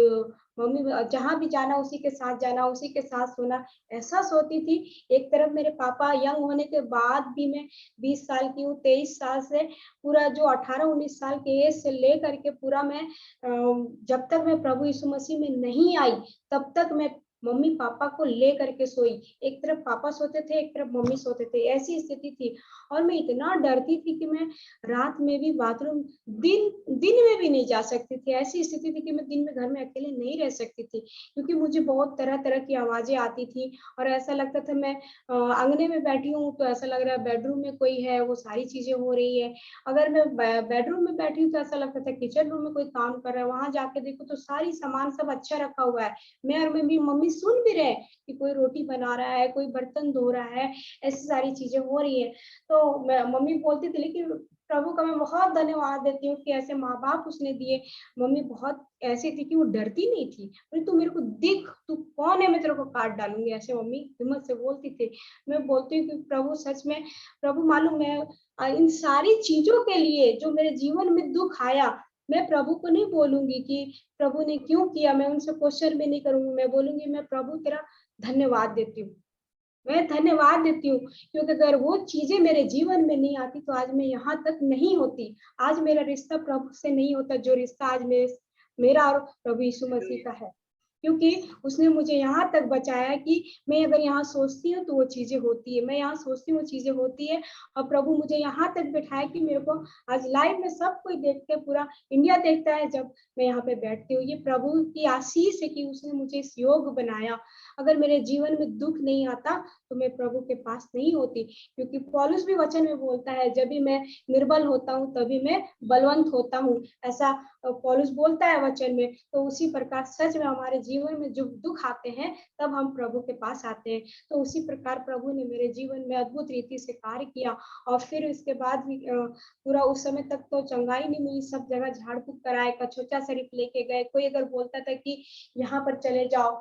मम्मी जहाँ भी जाना उसी के साथ जाना, उसी के साथ सोना, ऐसा सोती थी। एक तरफ मेरे पापा यंग होने के बाद भी मैं 20 साल की हूँ, 23 साल से पूरा जो 18-19 साल के एज से ले करके पूरा मैं जब तक मैं प्रभु यीशु मसीह में नहीं आई तब तक मैं मम्मी पापा को ले करके सोई। एक तरफ पापा सोते थे, एक तरफ मम्मी सोते थे, ऐसी स्थिति थी। और मैं इतना डरती थी कि मैं रात में भी बाथरूम दिन दिन में भी नहीं जा सकती थी। ऐसी स्थिति थी कि मैं दिन में घर में अकेले नहीं रह सकती थी, क्योंकि मुझे बहुत तरह तरह की आवाजें आती थी। और ऐसा लगता था मैं आंगने में बैठी हूँ तो ऐसा लग रहा है बेडरूम में कोई है, वो सारी चीजें हो रही है। अगर मैं बेडरूम में बैठी हूँ तो ऐसा लगता था किचन रूम में कोई काम कर रहा है, वहां जाके देखो तो सारी सामान सब अच्छा रखा हुआ है, मैं और मेरी मम्मी सुन भी रहे कि कोई रोटी बना रहा है, कोई बर्तन धो रहा है, ऐसी सारी चीजें हो रही है। तो मैं मम्मी बोलती थी, लेकिन प्रभु का मैं बहुत धन्यवाद देती हूँ कि ऐसे माँ बाप उसने दिए। मम्मी बहुत ऐसी थी कि वो डरती नहीं थी, बोली तू मेरे को दिख, तू कौन है, मैं तेरे को काट डालूंगी, ऐसे मम्मी हिम्मत से बोलती थी। मैं बोलती हूँ कि प्रभु सच में, प्रभु मालूम मैं इन सारी चीजों के लिए जो मेरे जीवन में दुख आया, मैं प्रभु को नहीं बोलूंगी कि प्रभु ने क्यों किया, मैं उनसे क्वेश्चन भी नहीं करूंगी, मैं बोलूंगी मैं प्रभु तेरा धन्यवाद देती हूँ, मैं धन्यवाद देती हूँ। क्योंकि अगर वो चीजें मेरे जीवन में नहीं आती तो आज मैं यहाँ तक नहीं होती, आज मेरा रिश्ता प्रभु से नहीं होता जो रिश्ता आज मेरा और प्रभु यीशु मसीह का है। क्योंकि उसने मुझे यहाँ तक बचाया कि मैं अगर यहाँ सोचती हूँ तो वो चीजें होती है, मैं यहाँ सोचती हूँ वो चीजें होती है। और प्रभु मुझे यहाँ तक बिठाया कि मेरे को आज लाइव में सब कोई देखते, पूरा इंडिया देखता है जब मैं यहाँ पे बैठती हूँ। ये प्रभु की आशीष है कि उसने मुझे इस योग बनाया। अगर मेरे जीवन में दुख नहीं आता तो मैं प्रभु के पास नहीं होती, क्योंकि पौलुस भी वचन में बोलता है जब भी मैं निर्बल होता हूँ तभी मैं बलवंत होता हूँ, ऐसा पौलुस बोलता है वचन में। तो उसी प्रकार सच में हमारे जीवन में जो दुख आते हैं तब हम प्रभु के पास आते हैं। तो उसी प्रकार प्रभु ने मेरे जीवन में अद्भुत रीति से कार्य किया। और फिर इसके बाद भी पूरा उस समय तक तो चंगाई नहीं मिली, सब जगह झाड़ फूक कराए, कछोचा शरीफ लेके गए। कोई अगर बोलता था कि यहाँ पर चले जाओ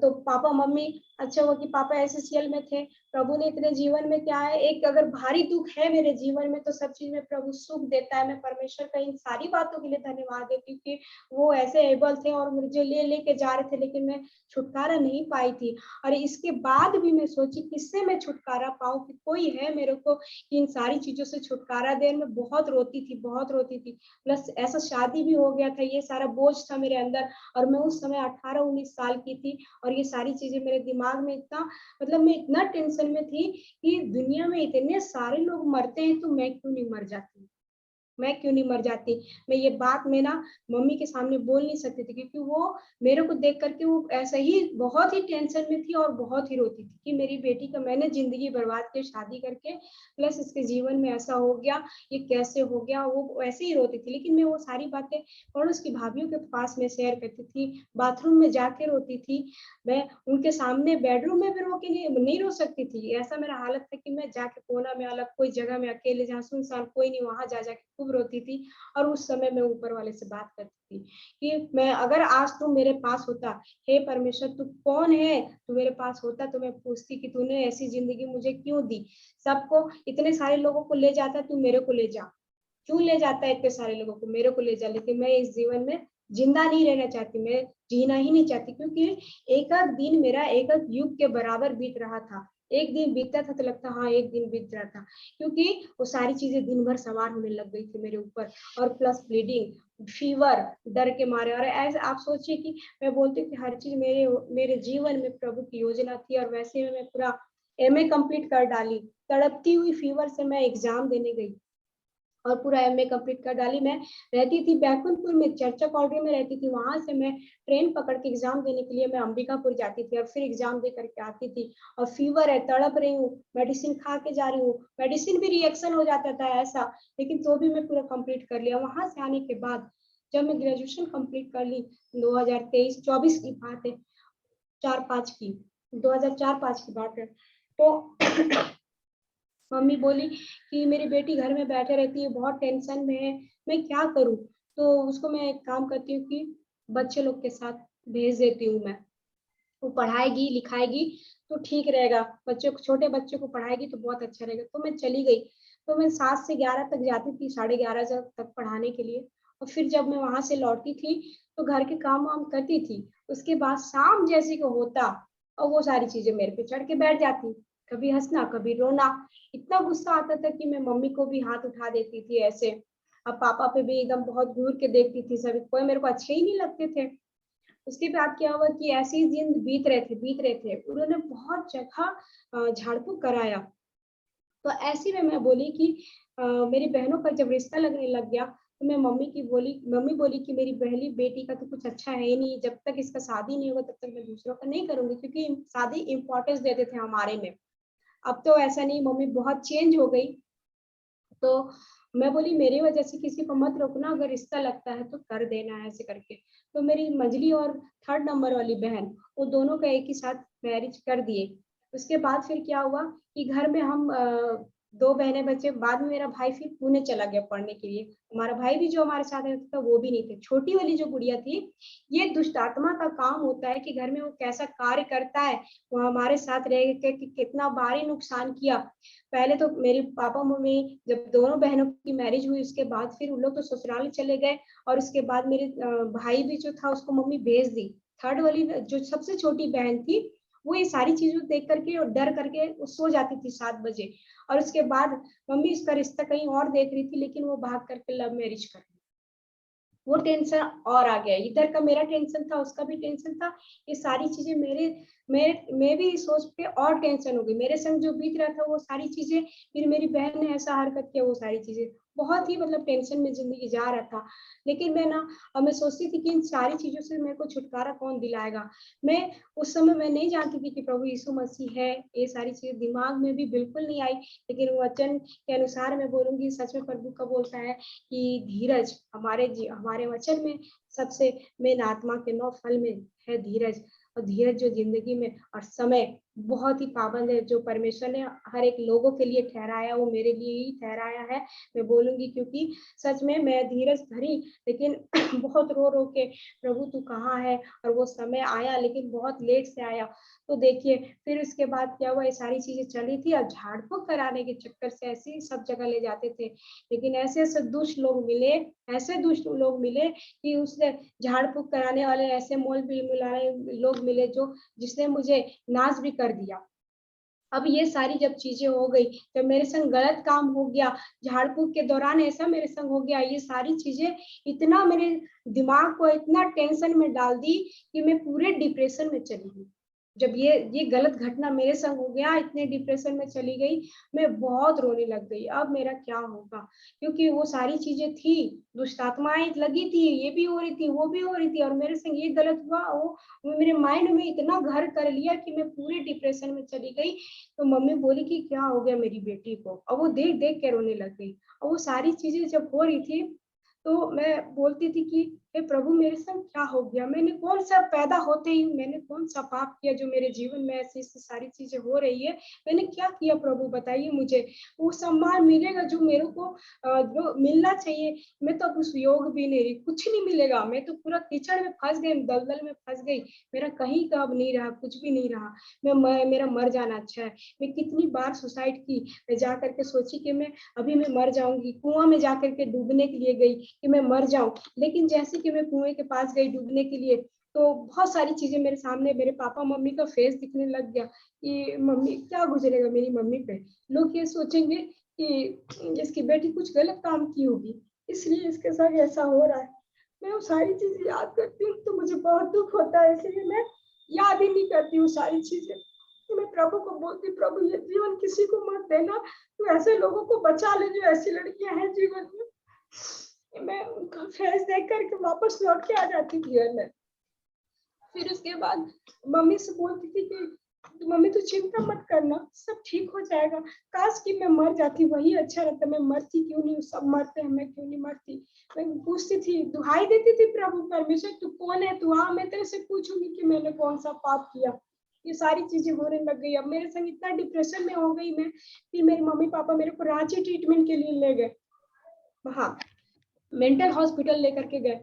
तो पापा मम्मी, अच्छा हुआ कि पापा एसएससीएल में थे। प्रभु ने इतने जीवन में क्या है, एक अगर भारी दुख है मेरे जीवन में तो सब चीज में प्रभु सुख देता है। मैं परमेश्वर का इन सारी बातों के लिए धन्यवाद देती हूँ कि वो ऐसे एबल थे और मुझे ले लेके जा रहे थे, लेकिन मैं छुटकारा नहीं पाई थी। और इसके बाद भी मैं सोची किससे मैं छुटकारा पाऊँ, कि कोई है मेरे को कि इन सारी चीजों से छुटकारा दे। मैं बहुत रोती थी, बहुत रोती थी। प्लस ऐसा शादी भी हो गया था, ये सारा बोझ था मेरे अंदर। और मैं उस समय 18-19 साल की थी और ये सारी चीजें मेरे दिमाग में इतना, मतलब मैं इतना टेंशन में थी कि दुनिया में इतने सारे लोग मरते हैं तो मैं क्यों नहीं मर जाती, मैं क्यों नहीं मर जाती। मैं ये बात मैं ना मम्मी के सामने बोल नहीं सकती थी, क्योंकि वो मेरे को देख करके वो ऐसे ही बहुत ही टेंशन में थी और बहुत ही रोती थी कि मेरी बेटी का मैंने जिंदगी बर्बाद की शादी करके, प्लस इसके जीवन में ऐसा हो गया, ये कैसे हो गया। वो ऐसे ही रोती थी, लेकिन मैं वो सारी बातें पड़ोस की भाभीियों के पास में शेयर करती थी, बाथरूम में जाके रोती थी। मैं उनके सामने बेडरूम में भी रो के नहीं रो सकती थी। ऐसा मेरा हालत था कि मैं जाके कोना में अलग कोई जगह में अकेले जहाँ सुनसान कोई नहीं, वहां जा जाके खूब रोती थी। और उस समय मैं ऊपर वाले से बात करती थी कि मैं अगर आज तू मेरे पास होता, हे परमेश्वर तू कौन है, तू मेरे पास होता तो मैं पूछती कि तूने ऐसी जिंदगी मुझे क्यों दी। सबको, इतने सारे लोगों को ले जाता, तू मेरे को ले जा, क्यों ले जाता है इतने सारे लोगों को, मेरे को ले जा। लेकिन मैं इस जीवन में जिंदा नहीं रहना चाहती, मैं जीना ही नहीं चाहती, क्योंकि एक एक दिन मेरा एक एक युग के बराबर बीत रहा था। एक दिन बीतता था तो लगता हाँ एक दिन बीत रहा था, क्योंकि वो सारी चीजें दिन भर सवार होने लग गई थी मेरे ऊपर। और प्लस ब्लीडिंग, फीवर, डर के मारे। और ऐसे आप सोचिए कि मैं बोलती हूँ कि हर चीज मेरे मेरे जीवन में प्रभु की योजना थी। और वैसे में मैं पूरा एमए कंप्लीट कर डाली, तड़पती हुई फीवर से मैं एग्जाम देने गई और पूरा एमए कंप्लीट कर डाली। मैं रहती थी बैकुंठपुर में, चर्चा कॉलोनी में रहती थी। वहां से मैं ट्रेन पकड़ के एग्जाम देने के लिए मैं अंबिकापुर जाती थी और फिर एग्जाम दे करके आती थी। और फीवर है, तड़प रही हूँ, मेडिसिन खा के जा रही हूँ, मेडिसिन भी रिएक्शन हो जाता था ऐसा, लेकिन तो भी मैं पूरा कंप्लीट कर लिया। वहां से आने के बाद जब मैं ग्रेजुएशन कंप्लीट कर ली, 2023-24 की बात है, 4-5 की, 2004-5 की बात है। तो मम्मी बोली कि मेरी बेटी घर में बैठे रहती है, बहुत टेंशन में है, मैं क्या करूं। तो उसको मैं एक काम करती हूँ कि बच्चे लोग के साथ भेज देती हूँ मैं, वो पढ़ाएगी लिखाएगी। तो ठीक रहेगा, बच्चों को, छोटे बच्चों को पढ़ाएगी तो बहुत अच्छा रहेगा। तो मैं चली गई। तो मैं 7 से 11 तक जाती थी, 11:30 तक पढ़ाने के लिए। और फिर जब मैं वहां से लौटती थी तो घर के काम वाम करती थी। उसके बाद शाम जैसे को होता और वो सारी चीजें मेरे पे चढ़ के बैठ जाती, कभी हंसना कभी रोना। इतना गुस्सा आता था कि मैं मम्मी को भी हाथ उठा देती थी ऐसे। अब पापा पे भी एकदम बहुत घूर के देखती थी, सभी कोई मेरे को अच्छे ही नहीं लगते थे। उसके बाद क्या हुआ कि ऐसे ही दिन बीत रहे थे। उन्होंने बहुत जगह झाड़ फूक कराया। तो ऐसे में मैं बोली कि मेरी बहनों का जब रिश्ता लगने लग गया तो मैं मम्मी बोली कि मेरी पहली बेटी का तो कुछ अच्छा है ही नहीं, जब तक इसका शादी नहीं होगा तब तक मैं दूसरों का नहीं करूंगी, क्योंकि शादी इम्पोर्टेंस देते थे हमारे में। अब तो ऐसा नहीं, मम्मी बहुत चेंज हो गई। तो मैं बोली मेरी वजह से किसी को मत रोकना, अगर रिश्ता लगता है तो कर देना ऐसे करके। तो मेरी मंजली और 3rd नंबर वाली बहन, वो दोनों का एक ही साथ मैरिज कर दिए। उसके बाद फिर क्या हुआ कि घर में हम 2 बहनें बचे। बाद में मेरा भाई फिर पुणे चला गया पढ़ने के लिए। हमारा भाई भी जो हमारे साथ रहता था वो भी नहीं थे। छोटी वाली जो गुड़िया थी, ये दुष्ट आत्मा का काम होता है कि घर में वो कैसा कार्य करता है, वो हमारे साथ रह के कितना भारी नुकसान किया। पहले तो मेरे पापा मम्मी, जब दोनों बहनों की मैरिज हुई उसके बाद फिर उन लोग तो ससुराल चले गए। और उसके बाद मेरे भाई भी जो था उसको मम्मी भेज दी। 3rd वाली जो सबसे छोटी बहन थी, वो ये सारी चीजों देख करके और डर करके वो सो जाती थी 7 बजे। और उसके बाद मम्मी इसका रिश्ता कहीं और देख रही थी, लेकिन वो भाग करके लव मैरिज कर ली। वो टेंशन और आ गया, इधर का मेरा टेंशन था, उसका भी टेंशन था। ये सारी चीजें मैं भी सोच के और टेंशन हो गई। मेरे संग जो बीत रहा था वो सारी चीजें, फिर मेरी बहन ने ऐसा हरकत किया, वो सारी चीजें, बहुत ही मतलब टेंशन में जिंदगी जा रहा था। लेकिन मैं ना, अब मैं सोचती थी कि इन सारी चीजों से मेरे को छुटकारा कौन दिलाएगा। मैं उस समय मैं नहीं जानती थी कि प्रभु यीशु मसीह है, ये सारी चीजें दिमाग में भी बिल्कुल नहीं आई। लेकिन वचन के अनुसार मैं बोलूंगी, सच में प्रभु का बोलता है कि धीरज, हमारे वचन में सबसे मेन आत्मा के 9 फल में है धीरज। और धीरज जो जिंदगी में, और समय बहुत ही पाबंद है जो परमेश्वर ने हर एक लोगों के लिए ठहराया, वो मेरे लिए ही ठहराया है। मैं बोलूंगी क्योंकि सच में मैं धीरज धरी, लेकिन बहुत रो रो के, प्रभु तू कहाँ है। और वो समय आया लेकिन बहुत लेट से आया। तो देखिए फिर उसके बाद क्या हुआ, ये सारी चीजें चली थी। और झाड़ फूक कराने के चक्कर से ऐसे ही सब जगह ले जाते थे। लेकिन ऐसे ऐसे दुष्ट लोग मिले, ऐसे दुष्ट लोग मिले कि उसने झाड़ फूक कराने वाले ऐसे मोल बिल मिलाने लोग मिले जो जिसने मुझे नाश भी कर दिया। अब ये सारी जब चीजें हो गई, जब मेरे संग गलत काम हो गया, झाड़ फूक के दौरान ऐसा मेरे संग हो गया, ये सारी चीजें इतना मेरे दिमाग को इतना टेंशन में डाल दी कि मैं पूरे डिप्रेशन में चली गई। जब ये गलत घटना मेरे संग हो गया, इतने डिप्रेशन में चली गई, मैं बहुत रोने लग गई। अब मेरा क्या होगा, क्योंकि वो सारी चीजें थी, दुष्ट आत्माएं लगी थी, ये भी हो रही थी, वो भी हो रही थी, और मेरे संग ये गलत हुआ। वो मेरे माइंड में इतना घर कर लिया कि मैं पूरे डिप्रेशन में चली गई। तो मम्मी बोली कि क्या हो गया मेरी बेटी को, और वो देख देख के रोने लग गई। और वो सारी चीजें जब हो रही थी तो मैं बोलती थी कि हे प्रभु मेरे संग क्या हो गया, मैंने कौन सा, पैदा होते ही मैंने कौन सा पाप किया जो मेरे जीवन में ऐसी सारी चीजें हो रही है। मैंने क्या किया प्रभु, बताइए मुझे। वो सम्मान मिलेगा जो मेरे को जो मिलना चाहिए, मैं तो अब उस योग भी नहीं रही, कुछ नहीं मिलेगा। मैं तो पूरा कीचड़ में फंस गई, दलदल में फंस गई। मेरा कहीं का अब नहीं रहा, कुछ भी नहीं रहा। मेरा मर जाना अच्छा है। मैं कितनी बार सुसाइड की, मैं जा करके सोची कि मैं अभी मैं मर जाऊंगी, कुआं में जाकर के डूबने के लिए गई कि मैं मर जाऊं। लेकिन जैसे कि मैं कुएं के पास गई डूबने के लिए, तो बहुत सारी चीजें मेरे सामने, मेरे पापा मम्मी का फेस दिखने लग गया कि मम्मी क्या गुजरेगा मेरी मम्मी पे। लोग ये सोचेंगे कि इसकी बेटी कुछ गलत काम की होगी, इसलिए इसके साथ ऐसा हो रहा है। मैं वो सारी चीजें याद करती हूँ तो मुझे बहुत दुख होता है, इसलिए मैं याद ही नहीं करती हूँ सारी चीजें। तो मैं प्रभु को बोलती, प्रभु ये जीवन किसी को मत देना, तो ऐसे लोगों को बचा ले जो ऐसी लड़कियां हैं जीवन में। मैं उनका फेस देख करके वापस लौट के आ जाती थी घर में। फिर उसके बाद मम्मी से बोलती थी कि मम्मी तू चिंता मत करना, सब ठीक हो जाएगा। काश कि मैं मर जाती, वही अच्छा रहता। मैं मरती क्यों नहीं, सब मरते हैं, मैं क्यों नहीं मरती। मैं पूछती थी, दुहाई देती थी, प्रभु परमेश्वर तू कौन है, तू आ, मैं तेरे से पूछूंगी कि मैंने कौन सा पाप किया। ये सारी चीजें होने लग गई। अब मेरे संग इतना डिप्रेशन में हो गई मैं, फिर मेरे मम्मी पापा मेरे को रांची ट्रीटमेंट के लिए ले गए। वहाँ मेंटल हॉस्पिटल लेकर के गए।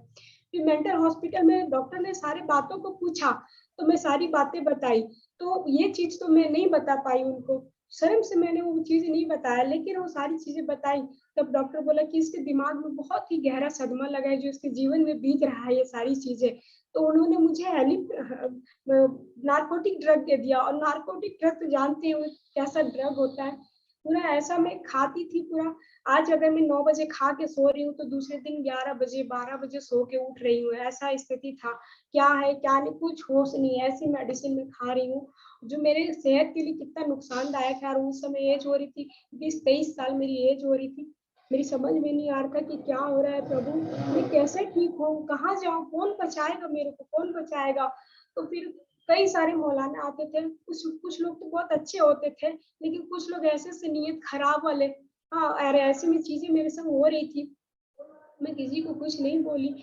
फिर मेंटल हॉस्पिटल में डॉक्टर ने सारी बातों को पूछा, तो मैं सारी बातें बताई। तो ये चीज तो मैं नहीं बता पाई उनको, शर्म से मैंने वो चीज नहीं बताया, लेकिन वो सारी चीजें बताई। तब डॉक्टर बोला कि इसके दिमाग में बहुत ही गहरा सदमा लगा है, जो इसके जीवन में बीत रहा है ये सारी चीजें। तो उन्होंने मुझे नारकोटिक ड्रग दे दिया, और नारकोटिक ड्रग तो जानते हो कैसा ड्रग होता है। पूरा ऐसा मैं खाती थी पूरा। आज अगर मैं 9 बजे खा के सो रही हूँ तो दूसरे दिन 11 बजे 12 बजे सो के उठ रही हूँ, ऐसा स्थिति था। क्या है क्या नहीं कुछ होश नहीं है, ऐसी मेडिसिन मैं खा रही हूँ जो मेरे सेहत के लिए कितना नुकसानदायक है। और उस समय एज हो रही थी 20-23 साल मेरी एज हो रही थी। मेरी समझ में नहीं आ रहा था कि क्या हो रहा है प्रभु, मैं कैसे ठीक हूँ, कहाँ जाऊँ, कौन बचाएगा मेरे को, कौन बचाएगा। तो फिर कई सारे मौलाना आते थे, कुछ लोग तो बहुत अच्छे होते थे, लेकिन कुछ लोग ऐसे नीयत खराब वाले। हाँ, अरे ऐसे में चीजें मेरे संग हो रही थी, मैं किसी को कुछ नहीं बोली।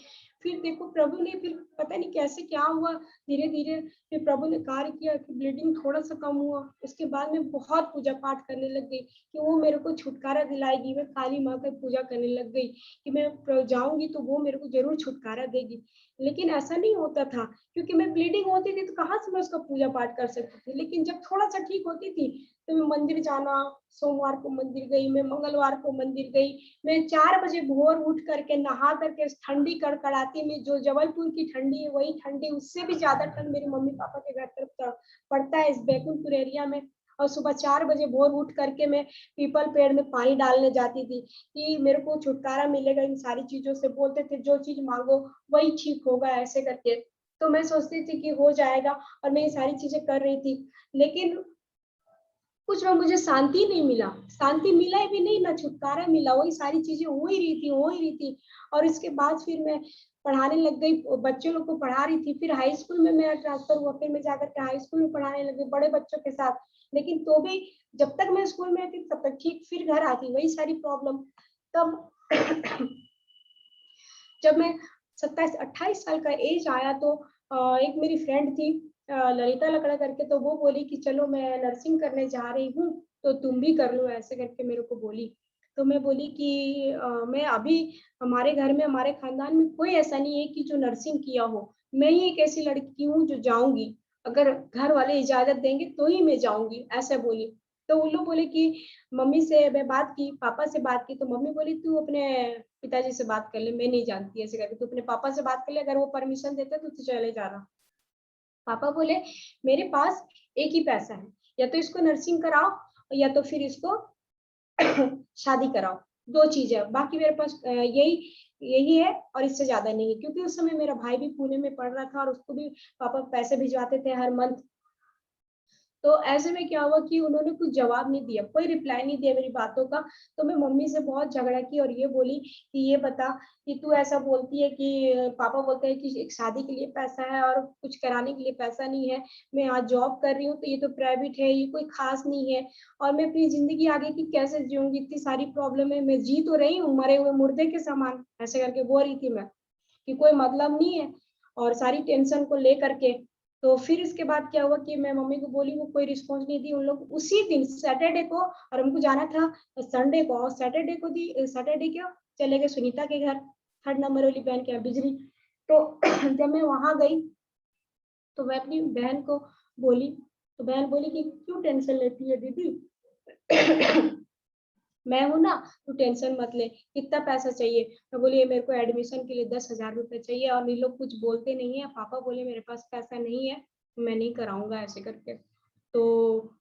फिर देखो प्रभु ने, फिर पता नहीं कैसे क्या हुआ, धीरे धीरे फिर प्रभु ने कार्य किया कि ब्लीडिंग थोड़ा सा कम हुआ। उसके बाद मैं बहुत पूजा पाठ करने लग गई कि वो मेरे को छुटकारा दिलाएगी। मैं काली माँ का पूजा करने लग गई कि मैं जाऊंगी तो वो मेरे को जरूर छुटकारा देगी। लेकिन ऐसा नहीं होता था, क्योंकि मैं ब्लीडिंग होती थी तो कहाँ से मैं उसका पूजा पाठ कर सकती थी। लेकिन जब थोड़ा सा ठीक होती थी तो मैं मंदिर जाना, सोमवार को मंदिर गई, मैं मंगलवार को मंदिर गई, मैं 4 बजे भोर उठ करके नहा करके ठंडी कड़कड़ाती में, जो जबलपुर की ठंडी है वही ठंडी, उससे भी ज्यादा ठंड मेरे मम्मी पापा के घर तरफ पड़ता है इस बैकुंठपुर एरिया में। और सुबह 4 बजे भोर उठ करके मैं पीपल पेड़ में पानी डालने जाती थी कि मेरे को छुटकारा मिलेगा इन सारी चीजों से। बोलते थे जो चीज मांगो वही ठीक होगा, ऐसे करके। तो मैं सोचती थी कि हो जाएगा, और मैं ये सारी चीजें कर रही थी। लेकिन कुछ में मुझे शांति नहीं मिला, शांति मिला भी नहीं, ना छुटकारा मिला, वही सारी चीजें हो ही रही थी, हो ही रही थी। और इसके बाद फिर मैं पढ़ाने लग गई, बच्चों लोग को पढ़ा रही थी। फिर हाई स्कूल में मेरा ट्रांसफर हुआ, फिर मैं जाकर के हाई स्कूल में पढ़ाने लग गई बड़े बच्चों के साथ। लेकिन तो भी जब तक मैं स्कूल में थी तब तक ठीक, फिर घर आती वही सारी प्रॉब्लम। तब जब मैं 27-28 साल का एज आया तो एक मेरी फ्रेंड थी ललिता लकड़ा करके, तो वो बोली कि चलो मैं नर्सिंग करने जा रही हूँ तो तुम भी कर लो, ऐसे करके मेरे को बोली। तो मैं बोली कि मैं अभी, हमारे घर में हमारे खानदान में कोई ऐसा नहीं है कि जो नर्सिंग किया हो, मैं ही एक ऐसी लड़की हूँ जो जाऊंगी, अगर घर वाले इजाजत देंगे तो ही मैं जाऊंगी, ऐसे बोली। तो उन लोग बोले कि मम्मी से मैं बात की, पापा से बात की, तो मम्मी बोली तू अपने पिताजी से बात कर ले, मैं नहीं जानती ऐसे करके, तू अपने पापा से बात कर ले, अगर वो परमिशन देते तो तू चले जाना। पापा बोले मेरे पास एक ही पैसा है, या तो इसको नर्सिंग कराओ या तो फिर इसको शादी कराओ, 2 चीज है, बाकी मेरे पास यही यही है और इससे ज्यादा नहीं है। क्योंकि उस समय मेरा भाई भी पुणे में पढ़ रहा था और उसको भी पापा पैसे भिजवाते थे हर मंथ। तो ऐसे में क्या हुआ कि उन्होंने कुछ जवाब नहीं दिया, कोई रिप्लाई नहीं दिया मेरी बातों का। तो मैं मम्मी से बहुत झगड़ा की और ये बोली कि ये बता कि तू ऐसा बोलती है कि पापा बोलते हैं कि एक शादी के लिए पैसा है और कुछ कराने के लिए पैसा नहीं है, मैं आज जॉब कर रही हूँ तो ये तो प्राइवेट है, ये कोई खास नहीं है, और मैं अपनी जिंदगी आगे की कैसे जीऊंगी, इतनी सारी प्रॉब्लम है, मैं जी तो रही हूँ मरे हुए मुर्दे के समान, ऐसे करके बोल रही थी मैं कि कोई मतलब नहीं है और सारी टेंशन को लेकर के। तो फिर इसके बाद क्या हुआ कि मैं मम्मी को बोली, वो कोई रिस्पॉन्स नहीं दी। उन लोग उसी दिन सैटरडे को, और हमको जाना था संडे को, और सैटरडे को दी, सैटरडे को चले गए सुनीता के घर, 3rd नंबर वाली बहन के यहाँ बिजली। तो जब मैं वहां गई तो मैं अपनी बहन को बोली, तो बहन बोली कि क्यों टेंशन लेती है दीदी, मैं हूं ना, तू टेंशन मत ले, कितना पैसा चाहिए। मैं बोली मेरे को एडमिशन के लिए 10,000 रुपए चाहिए, और ये लोग कुछ बोलते नहीं है, पापा बोले मेरे पास पैसा नहीं है, मैं नहीं कराऊंगा, ऐसे करके। तो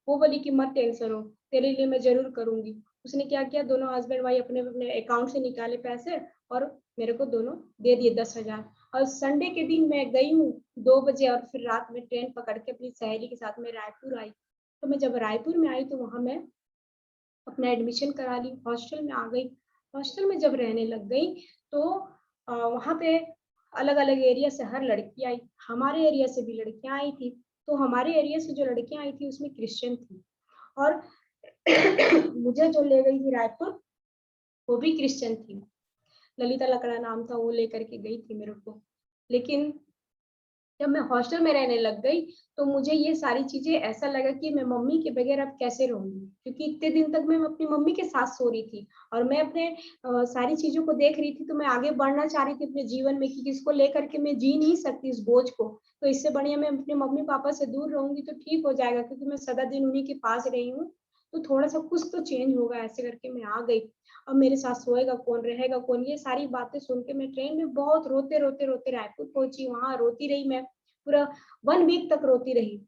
वो बोली कि मत टेंशन हो, तेरे लिए मैं जरूर करूंगी। उसने क्या किया, दोनों हस्बैंड वाइफ अपने अपने अकाउंट से निकाले पैसे और मेरे को दोनों दे दिए 10,000। और संडे के दिन मैं गई हूँ 2 बजे, और फिर रात में ट्रेन पकड़ के अपनी सहेली के साथ में रायपुर आई। तो मैं जब रायपुर में आई तो वहां मैं अपना एडमिशन करा ली, हॉस्टल में आ गई। हॉस्टल में जब रहने लग गई तो वहाँ पे अलग अलग एरिया से हर लड़की आई, हमारे एरिया से भी लड़कियां आई थी। तो हमारे एरिया से जो लड़कियां आई थी उसमें क्रिश्चियन थी, और मुझे जो ले गई थी रायपुर वो भी क्रिश्चियन थी, ललिता लकड़ा नाम था, वो लेकर के गई थी मेरे को। लेकिन जब मैं हॉस्टल में रहने लग गई तो मुझे ये सारी चीजें ऐसा लगा कि मैं मम्मी के बगैर अब कैसे रहूंगी, क्योंकि इतने दिन तक मैं अपनी मम्मी के साथ सो रही थी और मैं अपने सारी चीजों को देख रही थी। तो मैं आगे बढ़ना चाह रही थी अपने जीवन में कि किसको लेकर के मैं जी नहीं सकती इस बोझ को, तो इससे बढ़िया मैं अपने मम्मी पापा से दूर रहूंगी तो ठीक हो जाएगा, क्योंकि मैं सदा दिन उन्हीं के पास रही हूँ, तो थोड़ा सा कुछ तो चेंज होगा। ऐसे करके मैं आ गई। अब मेरे साथ सोएगा कौन, रहेगा कौन, ये सारी बातें सुन के मैं ट्रेन में बहुत रोते रोते रोते रायपुर पहुंची। वहां रोती रही मैं, पूरा 1 वीक तक रोती रही।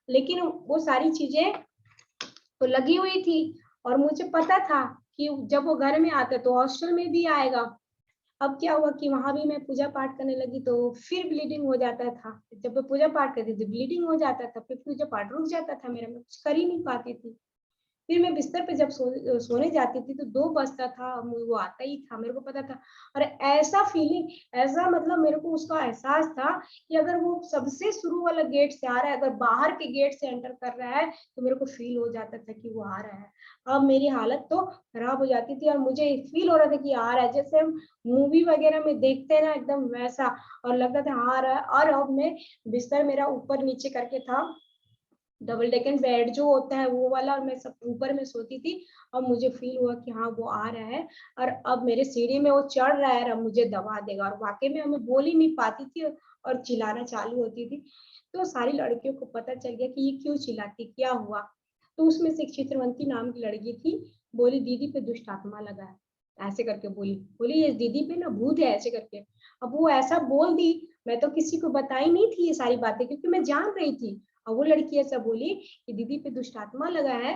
लेकिन वो सारी चीजें तो लगी हुई थी और मुझे पता था कि जब वो घर में आता तो हॉस्टल में भी आएगा। अब क्या हुआ कि वहां भी मैं पूजा पाठ करने लगी तो फिर ब्लीडिंग हो जाता था। जब मैं पूजा पाठ करती थी ब्लीडिंग हो जाता था, फिर पूजा पाठ रुक जाता था मेरा, मैं कुछ कर ही नहीं पाती थी। फिर मैं बिस्तर पे जब सोने जाती थी तो 2 बजता था, वो आता ही था, मेरे को पता था। और ऐसा फीलिंग, ऐसा मतलब मेरे को उसका एहसास था कि अगर वो सबसे शुरू वाला गेट से आ रहा है, अगर बाहर के गेट से एंटर कर रहा है, तो मेरे को फील हो जाता था कि वो आ रहा है। अब मेरी हालत तो खराब हो जाती थी और मुझे फील हो रहा था कि आ रहा है, जैसे हम मूवी वगैरह में देखते हैं ना, एकदम वैसा। और लगता था आ रहा है। और अब मैं बिस्तर मेरा ऊपर नीचे करके था, डबल डेकन बेड जो होता है वो वाला, और मैं सब ऊपर में सोती थी। और मुझे फील हुआ कि हाँ वो आ रहा है और अब मेरे सीढ़ी में वो चढ़ रहा है और अब मुझे दबा देगा। और वाकई में हमें बोल ही नहीं पाती थी और चिल्लाना चालू होती थी। तो सारी लड़कियों को पता चल गया कि ये क्यों चिल्लाती, क्या हुआ। तो उसमें से एक चित्रवंती नाम की लड़की थी, बोली दीदी पे दुष्ट आत्मा लगा है, ऐसे करके बोली। बोली ये दीदी पे ना भूत है, ऐसे करके। अब वो ऐसा बोल दी, मैं तो किसी को बताई नहीं थी ये सारी बातें, क्योंकि मैं जान रही थी। और वो लड़की ऐसा बोली कि दीदी पे दुष्ट आत्मा लगा है,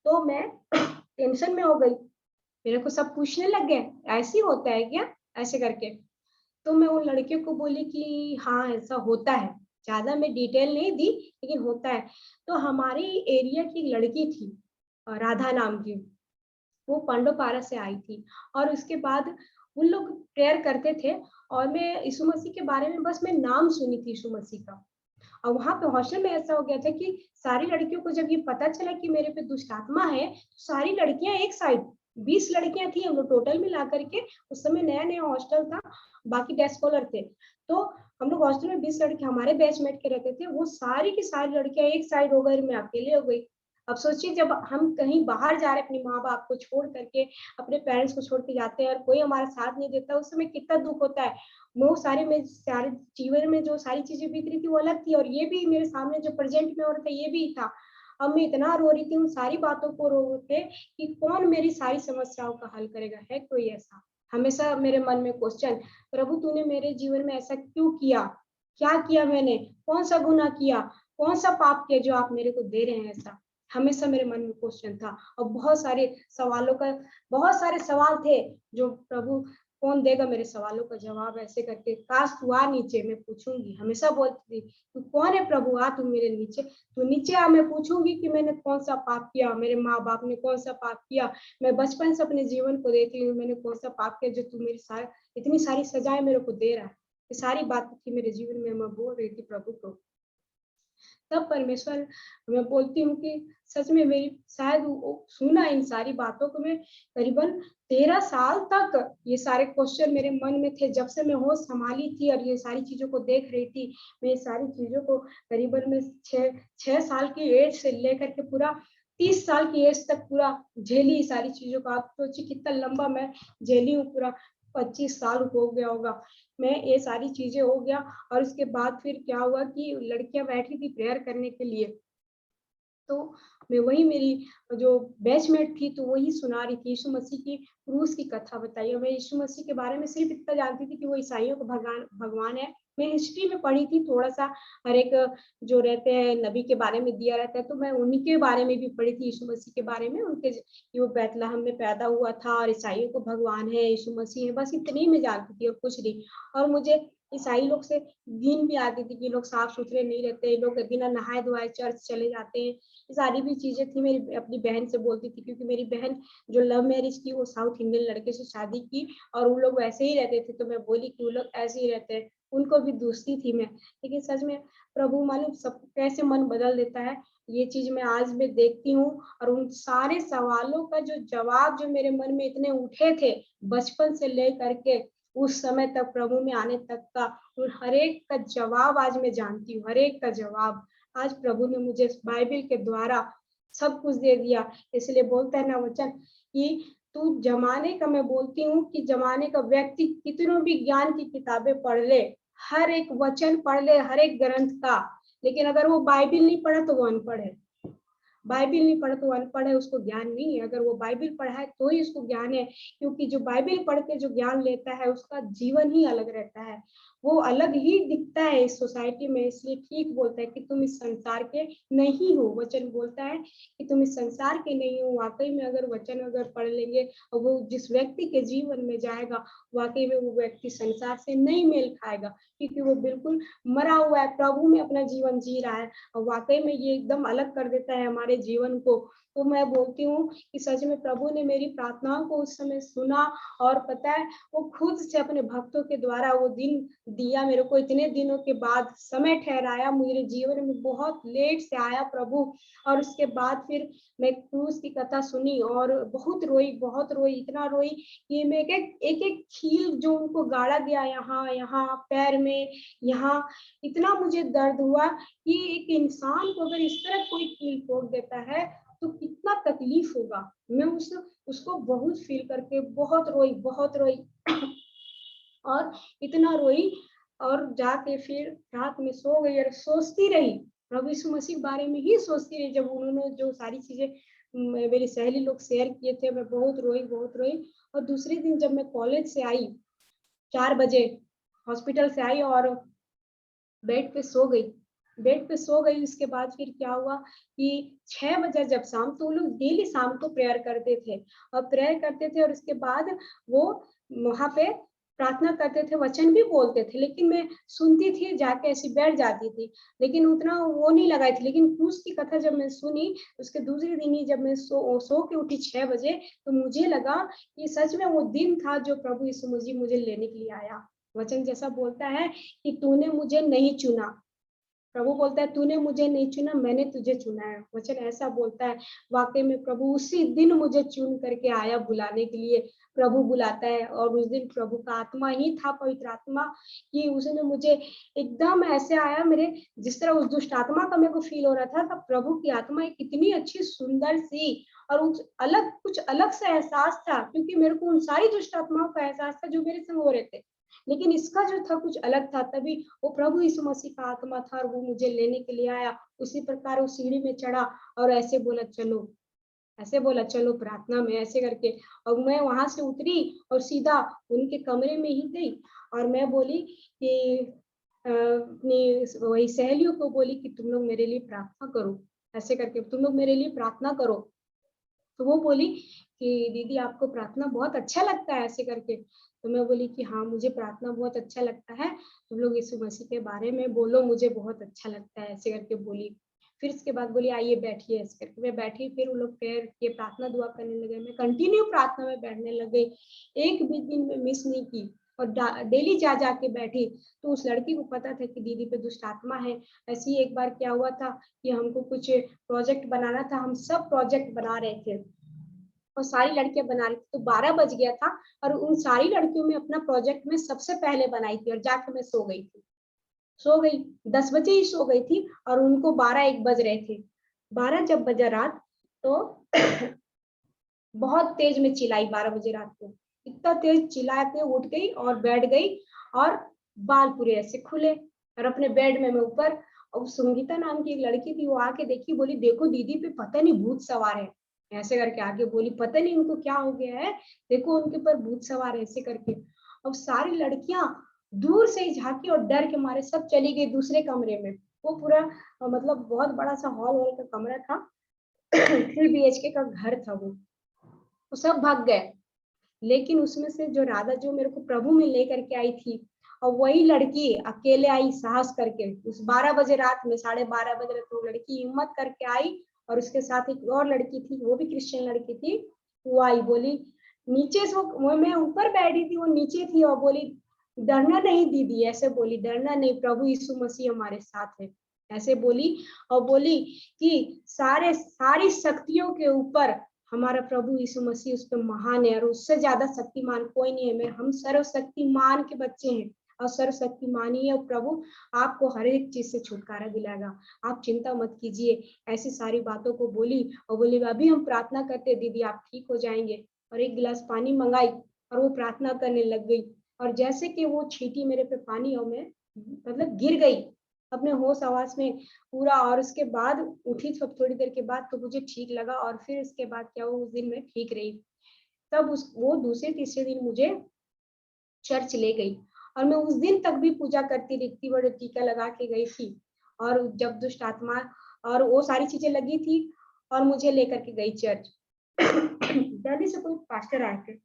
तो मैं टेंशन में हो गई। मेरे को सब पूछने लग गए ऐसे होता है क्या, ऐसे करके। तो मैं उन लड़कियों को बोली कि हाँ ऐसा होता है, ज्यादा मैं डिटेल नहीं दी, लेकिन होता है। तो हमारी एरिया की एक लड़की थी, राधा नाम की, वो पांडवपारा से आई थी। और उसके बाद उन लोग प्रेयर करते थे और मैं यीशु मसीह के बारे में बस मैं नाम सुनी थी यीशु मसीह का। और वहां पे हॉस्टल में ऐसा हो गया था कि सारी लड़कियों को जब ये पता चला कि मेरे पे दुष्ट आत्मा है, तो सारी लड़कियां एक साइड, 20 लड़कियां थी हम लोग टोटल मिला करके। उस समय नया नया हॉस्टल था, बाकी डे स्कॉलर थे। तो हम लोग हॉस्टल में 20 लड़के हमारे बैचमेट के रहते थे, वो सारी की सारी लड़कियां एक साइड हो गई, मैं अकेले हो गई। अब सोचिए जब हम कहीं बाहर जा रहे हैं अपने माँ बाप को छोड़ करके, अपने पेरेंट्स को छोड़ के जाते हैं और कोई हमारा साथ नहीं देता, उस समय कितना दुख होता है। वो सारे में सारे जीवन में जो सारी चीजें बीत रही थी वो अलग थी, और ये भी मेरे सामने जो प्रेजेंट में हो रहा था ये भी था। अब मैं इतना रो रही थी उन सारी बातों को रो के कि कौन मेरी सारी समस्याओं का हल करेगा, है कोई ऐसा। हमेशा मेरे मन में क्वेश्चन, प्रभु तूने मेरे जीवन में ऐसा क्यों किया, क्या किया मैंने, कौन सा गुनाह किया, कौन सा पाप किया जो आप मेरे को दे रहे हैं ऐसा। हमेशा मेरे मन में क्वेश्चन था और बहुत सारे सवाल थे जो प्रभु कौन देगा मेरे सवालों का जवाब, ऐसे करके काश तू आ नीचे, मैं पूछूंगी। हमेशा बोलती थी तू कौन है प्रभु, आ तू मेरे नीचे, तू नीचे आ, मैं पूछूंगी कि मैंने कौन सा पाप किया, मेरे माँ बाप ने कौन सा पाप किया। मैं बचपन से अपने जीवन को देख रही हूँ, मैंने कौन सा पाप किया जो तू मेरी इतनी सारी सजाएं मेरे को दे रहा है। ये सारी बातें थी मेरे जीवन में, मैं बोल रही थी प्रभु को। तब परमेश्वर, मैं बोलती हूँ कि सच में मेरी शायद सुना इन सारी बातों को। मैं करीबन 13 साल तक ये सारे क्वेश्चन मेरे मन में थे, जब से मैं होश संभाली थी और ये सारी चीजों को देख रही थी। मैं सारी चीजों को करीबन में 6 साल की एज से लेकर के पूरा 30 साल की एज तक पूरा झेली सारी चीजों को। आप सोचिए कितना लंबा मैं झेली हूँ, पूरा 25 साल हो गया होगा मैं ये सारी चीजें हो गया। और उसके बाद फिर क्या हुआ कि लड़कियां बैठी थी प्रेयर करने के लिए, तो मैं वही मेरी जो बैचमेट थी तो वही सुना रही थी यीशु मसीह की क्रूस की कथा बताई। और मैं यीशु मसीह के बारे में सिर्फ इतना जानती थी कि वो ईसाइयों का भगवान है। मैं हिस्ट्री में पढ़ी थी थोड़ा सा, हर एक जो रहते हैं नबी के बारे में दिया रहता है, तो मैं उन्हीं के बारे में भी पढ़ी थी, यीशु मसीह के बारे में, उनके कि वो बैतलहम में पैदा हुआ था और ईसाइयों को भगवान है, यीशु मसीह है, बस इतनी मैं जानती थी और कुछ नहीं। और मुझे ईसाई लोग से घिन भी आती थी कि लोग साफ सुथरे नहीं रहते, लोग बिना नहाए धोए चर्च चले जाते हैं। ये सारी भी चीजें थी। मेरी अपनी बहन से बोलती थी, क्योंकि मेरी बहन जो लव मैरिज की वो साउथ इंडियन लड़के से शादी की और उन लोग वैसे ही रहते थे, तो मैं बोली कि वो लोग ऐसे ही रहते हैं, उनको भी दोस्ती थी मैं। लेकिन सच में प्रभु मालूम सब कैसे मन बदल देता है, ये चीज मैं आज में देखती हूँ। और उन सारे सवालों का जो जवाब जो मेरे मन में इतने उठे थे बचपन से लेकर के उस समय तक, प्रभु में आने तक का, उन हर एक का जवाब आज मैं जानती हूँ, हर एक का जवाब आज प्रभु ने मुझे बाइबल के द्वारा सब कुछ दे दिया। इसलिए बोलता है ना वचन कि तू जमाने का, मैं बोलती हूँ कि जमाने का व्यक्ति कितनों भी ज्ञान की किताबें पढ़ ले, हर एक वचन पढ़ ले, हर एक ग्रंथ का, लेकिन अगर वो बाइबल नहीं पढ़ा तो वो अनपढ़ है। बाइबल नहीं पढ़ा तो अनपढ़ है, उसको ज्ञान नहीं है। अगर वो बाइबल पढ़ा है तो ही उसको ज्ञान है, क्योंकि जो बाइबल पढ़ के जो ज्ञान लेता है उसका जीवन ही अलग रहता है, वो अलग ही दिखता है इस सोसाइटी में। इसलिए ठीक बोलता है कि तुम इस संसार के नहीं हो। वचन बोलता है कि तुम इस संसार के नहीं हो। वाकई में अगर वचन अगर पढ़ लेंगे और वो जिस व्यक्ति के जीवन में जाएगा, वाकई में वो व्यक्ति संसार से नहीं मेल खाएगा, क्योंकि वो बिल्कुल मरा हुआ है, प्रभु में अपना जीवन जी रहा है। और वाकई में ये एकदम अलग कर देता है हमारे जीवन को। तो मैं बोलती हूँ कि सच में प्रभु ने मेरी प्रार्थनाओं को उस समय सुना, और पता है वो खुद से अपने भक्तों के द्वारा वो दिन दिया मेरे को। इतने दिनों के बाद समय ठहराया, मेरे जीवन में बहुत लेट से आया प्रभु। और उसके बाद फिर मैं क्रूस की कथा सुनी और बहुत रोई, इतना रोई कि मैं एक खील जो उनको गाड़ा गया यहाँ पैर में, यहाँ इतना मुझे दर्द हुआ कि एक इंसान को अगर इस तरह कोई कील ठोक देता है तो कितना तकलीफ होगा। मैं उसको बहुत फील करके बहुत रोई और इतना रोई, और जाके फिर रात में सो गई और सोचती रही प्रभु यीशु मसीह के बारे में ही सोचती रही। जब उन्होंने जो सारी चीजें मेरी सहेली लोग शेयर किए थे, मैं बहुत रोई। और दूसरे दिन जब मैं कॉलेज से आई 4 बजे, हॉस्पिटल से आई और बेड पे सो गई। उसके बाद फिर क्या हुआ कि 6 बजे जब शाम, तो लोग डेली शाम को प्रेयर करते थे और उसके बाद वो वहां पे प्रार्थना करते थे, वचन भी बोलते थे, लेकिन मैं सुनती थी, जाके ऐसी बैठ जाती थी, लेकिन उतना वो नहीं लगाई थी। लेकिन क्रूस की कथा जब मैं सुनी, उसके दूसरे दिन ही जब मैं सो के उठी 6 बजे, तो मुझे लगा कि सच में वो दिन था जो प्रभु यीशु मसीह मुझे लेने के लिए आया। वचन जैसा बोलता है कि तूने मुझे नहीं चुना, प्रभु बोलता है तूने मुझे नहीं चुना, मैंने तुझे चुना है। वचन ऐसा बोलता है। वाकई में प्रभु उसी दिन मुझे चुन करके आया बुलाने के लिए। प्रभु बुलाता है, और उस दिन प्रभु का आत्मा ही था, पवित्र आत्मा, कि उसने मुझे एकदम ऐसे आया मेरे, जिस तरह उस दुष्ट आत्मा का मेरे को फील हो रहा था, तब प्रभु की आत्मा एक इतनी अच्छी सुंदर सी और कुछ अलग सा एहसास था, क्योंकि मेरे को उन सारी दुष्ट आत्माओं का एहसास था जो मेरे संग हो रहे थे, लेकिन इसका जो था कुछ अलग था। तभी वो प्रभु यीशु मसीह का आत्मा था और वो मुझे लेने के लिए आया। उसी प्रकार वो सीढ़ी में चढ़ा और ऐसे बोला चलो प्रार्थना में, ऐसे करके। और मैं वहां से उतरी और सीधा उनके कमरे में ही गई, और मैं बोली कि अपनी वही सहेलियों को बोली कि तुम लोग मेरे लिए प्रार्थना करो, ऐसे करके तुम लोग मेरे लिए प्रार्थना करो। तो वो बोली कि दीदी आपको प्रार्थना बहुत अच्छा लगता है, ऐसे करके। तो मैं बोली कि हाँ मुझे प्रार्थना बहुत अच्छा लगता है, तुम लोग यीशु मसीह के बारे में बोलो, मुझे बहुत अच्छा लगता है, ऐसे करके बोली। फिर इसके बाद बोली आइए बैठिए, ऐसे करके मैं बैठी। फिर वो लोग प्रेयर किए, प्रार्थना दुआ करने लगे, मैं कंटिन्यू प्रार्थना में बैठने लग गई, एक भी दिन में मिस नहीं की, और डेली जा जाके बैठी। तो उस लड़की को पता था कि दीदी पे दुष्ट आत्मा है। ऐसे ही एक बार क्या हुआ था कि हमको कुछ प्रोजेक्ट बनाना था, हम सब प्रोजेक्ट बना रहे थे और सारी लड़कियां बना रही थी, तो 12 बज गया था, और उन सारी लड़कियों में अपना प्रोजेक्ट में सबसे पहले बनाई थी, और जाके मैं सो गई 10 बजे ही सो गई थी, और उनको 12-1 बज रहे थे। 12 जब बजा रात, तो बहुत तेज में चिल्लाई 12 बजे रात को, इतना तेज चिल्ला के उठ गई और बैठ गई, और बाल पूरे ऐसे खुले, और अपने बेड में मैं ऊपर। और संगीता नाम की एक लड़की थी, वो आके देखी, बोली देखो दीदी पे पता नहीं भूत सवार है, ऐसे करके आके बोली, पता नहीं उनको क्या हो गया है, देखो उनके ऊपर भूत सवार है, ऐसे करके। अब सारी लड़कियां दूर से ही झांकी और डर के मारे सब चली गई दूसरे कमरे में। वो पूरा मतलब बहुत बड़ा सा हॉल का कमरा था, 3 BHK का घर था वो सब भाग गए। लेकिन उसमें से जो राधा जो मेरे को प्रभु में लेकर के आई थी, और वही लड़की अकेले आई साहस करके, उस 12 बजे रात में, 12:30 बजे रात, वो लड़की हिम्मत करके आई, और उसके साथ एक और लड़की थी, वो भी क्रिश्चियन लड़की थी, वो आई, बोली नीचे से, वो मैं ऊपर बैठी थी, वो नीचे थी, और बोली डरना नहीं दीदी, ऐसे बोली, डरना नहीं, प्रभु यीशु मसीह हमारे साथ है, ऐसे बोली। और बोली कि सारी शक्तियों के ऊपर हमारा प्रभु यीशु मसीह उस पर महान है, और उससे ज्यादा शक्तिमान कोई नहीं है, हम सर्वशक्तिमान के बच्चे हैं, और सर्वशक्तिमान ही है प्रभु, आपको हर एक चीज से छुटकारा दिलाएगा, आप चिंता मत कीजिए। ऐसी सारी बातों को बोली और बोली अभी हम प्रार्थना करते दीदी आप ठीक हो जाएंगे, और एक गिलास पानी मंगाई और वो प्रार्थना करने लग गई। और जैसे कि वो छींटी मेरे पे पानी और मैं मतलब गिर गई अपने होश आवास में पूरा, और उसके बाद उठी थोड़ी देर के बाद तो मुझे ठीक लगा, और फिर उसके बाद क्या हुआ, उस दिन मैं ठीक रही। तब वो दूसरे तीसरे दिन मुझे चर्च ले गई, और मैं उस दिन तक भी पूजा करती रहती, बड़े टीका लगा के गई थी। और जब दुष्ट आत्मा और वो सारी चीजें लगी थी, और मुझे लेकर के गई चर्च। दिल्ली से कोई पास्टर आए थे।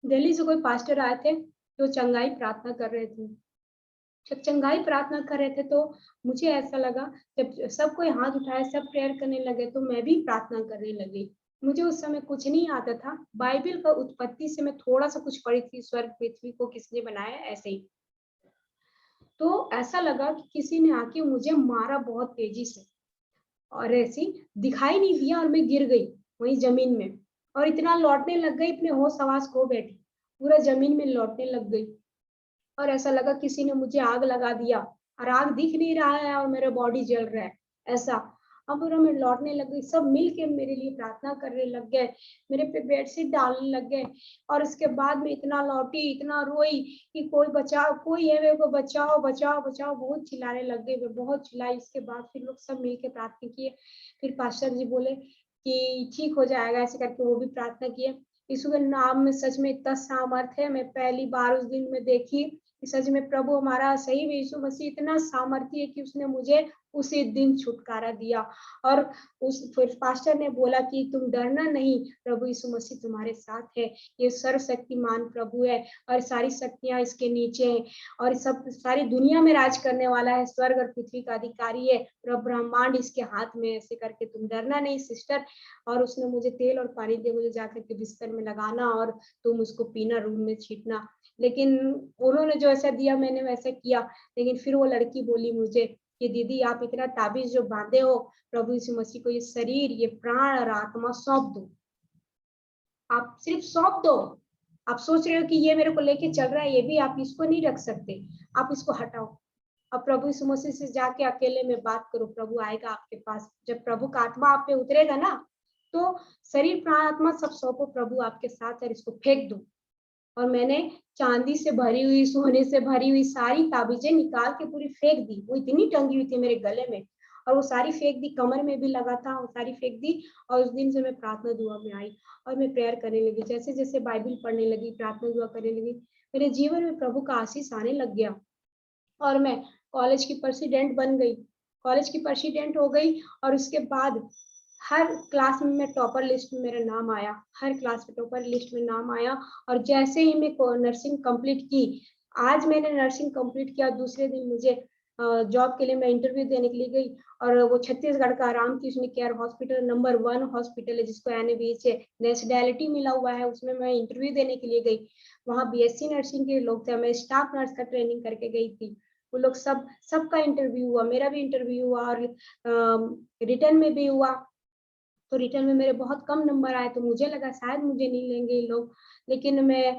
दिल्ली से कोई पास्टर आए थे जो चंगाई प्रार्थना कर रहे थे। जब चंगाई प्रार्थना कर रहे थे तो मुझे ऐसा लगा, जब सब कोई हाथ उठाए सब प्रेयर करने लगे तो मैं भी प्रार्थना करने लगी। मुझे उस समय कुछ नहीं आता था, बाइबल का उत्पत्ति से मैं थोड़ा सा कुछ पढ़ी थी, स्वर्ग पृथ्वी को किसने बनाया ऐसे ही। तो ऐसा लगा कि किसी ने आके मुझे मारा बहुत तेजी से, और ऐसी दिखाई नहीं दिया और मैं गिर गई वही जमीन में, और इतना लौटने लग गई, अपने होश आवास खो बैठी, पूरा जमीन में लौटने लग गई। और ऐसा लगा किसी ने मुझे आग लगा दिया, और आग दिख नहीं रहा है और मेरा बॉडी जल रहा है ऐसा। अब पूरा मैं लौटने लग गई, सब मिल के मेरे लिए प्रार्थना करने लग गए, मेरे पे बेडशीट डालने लग गए। और उसके बाद में इतना लौटी, इतना रोई कि कोई बचाओ, कोई है मेरे को बचाओ बचाओ बचाओ, बहुत चिल्लाने लग गई, मैं बहुत चिल्लाई। इसके बाद फिर लोग सब मिल के प्रार्थना किए। फिर पास्टर जी बोले कि ठीक हो जाएगा, ऐसे करके वो भी प्रार्थना किए। यीशु के नाम में सच में इतना सामर्थ है, मैं पहली बार उस दिन में देखी कि सच में प्रभु हमारा सही में यीशु मसीह इतना सामर्थी है कि उसने मुझे उसी दिन छुटकारा दिया। और उस फिर पास्टर ने बोला कि तुम डरना नहीं, प्रभु यीशु मसीह तुम्हारे साथ है, ये सर्वशक्तिमान प्रभु है और सारी शक्तियां इसके नीचे हैं, और सब सारी दुनिया में राज करने वाला है, स्वर्ग और पृथ्वी का अधिकारी है, पूरा ब्रह्मांड इसके हाथ में, ऐसे करके तुम डरना नहीं सिस्टर। और उसने मुझे तेल और पानी दे, मुझे जाकर के बिस्तर में लगाना और तुम उसको पीना, रूम में छींटना। लेकिन उन्होंने जो ऐसा दिया मैंने वैसा किया। लेकिन फिर वो लड़की बोली मुझे कि दीदी आप इतना ताबीज जो बांधे हो, प्रभु यीशु मसीह को ये शरीर, ये प्राण और आत्मा सौंप दो, आप सिर्फ सौंप दो। आप सोच रहे हो कि ये मेरे को लेके चल रहा है, ये भी आप इसको नहीं रख सकते, आप इसको हटाओ। अब प्रभु यीशु मसीह से जाके अकेले में बात करो, प्रभु आएगा आपके पास। जब प्रभु का आत्मा आप पे उतरेगा ना, तो शरीर प्राण आत्मा सब सौंपो, प्रभु आपके साथ है, इसको फेंक दो। और मैंने चांदी से भरी हुई, सोने से भरी हुई सारी ताबीजें निकाल के पूरी फेंक दी। वो इतनी टंगी हुई थी मेरे गले में, और वो सारी फेंक दी, कमर में भी लगा था, वो सारी फेंक दी। और उस दिन से मैं प्रार्थना दुआ में आई और मैं प्रेयर करने लगी, जैसे जैसे बाइबल पढ़ने लगी, प्रार्थना दुआ करने लगी, मेरे जीवन में प्रभु का आशीष आने लग गया। और मैं कॉलेज की प्रेसिडेंट बन गई, कॉलेज की प्रेसिडेंट हो गई। और उसके बाद हर क्लास में मैं टॉपर लिस्ट में मेरा नाम आया, हर क्लास में टॉपर लिस्ट में नाम आया। और जैसे ही मैं नर्सिंग कंप्लीट की, आज मैंने नर्सिंग कंप्लीट किया, दूसरे दिन मुझे जॉब के लिए मैं इंटरव्यू देने के लिए गई। और वो छत्तीसगढ़ का Ram Krishna care hospital number 1 hospital है, जिसको NABH नेशनैलिटी मिला हुआ है, उसमें मैं इंटरव्यू देने के लिए गई। वहाँ BSc नर्सिंग के लोग थे, मैं स्टाफ नर्स का ट्रेनिंग करके गई थी। वो लोग सबका इंटरव्यू हुआ, मेरा भी इंटरव्यू हुआ, और रिटर्न में भी हुआ। तो रिटर्न में मेरे बहुत कम नंबर आए, तो मुझे लगा शायद मुझे नहीं लेंगे ये लोग। लेकिन मैं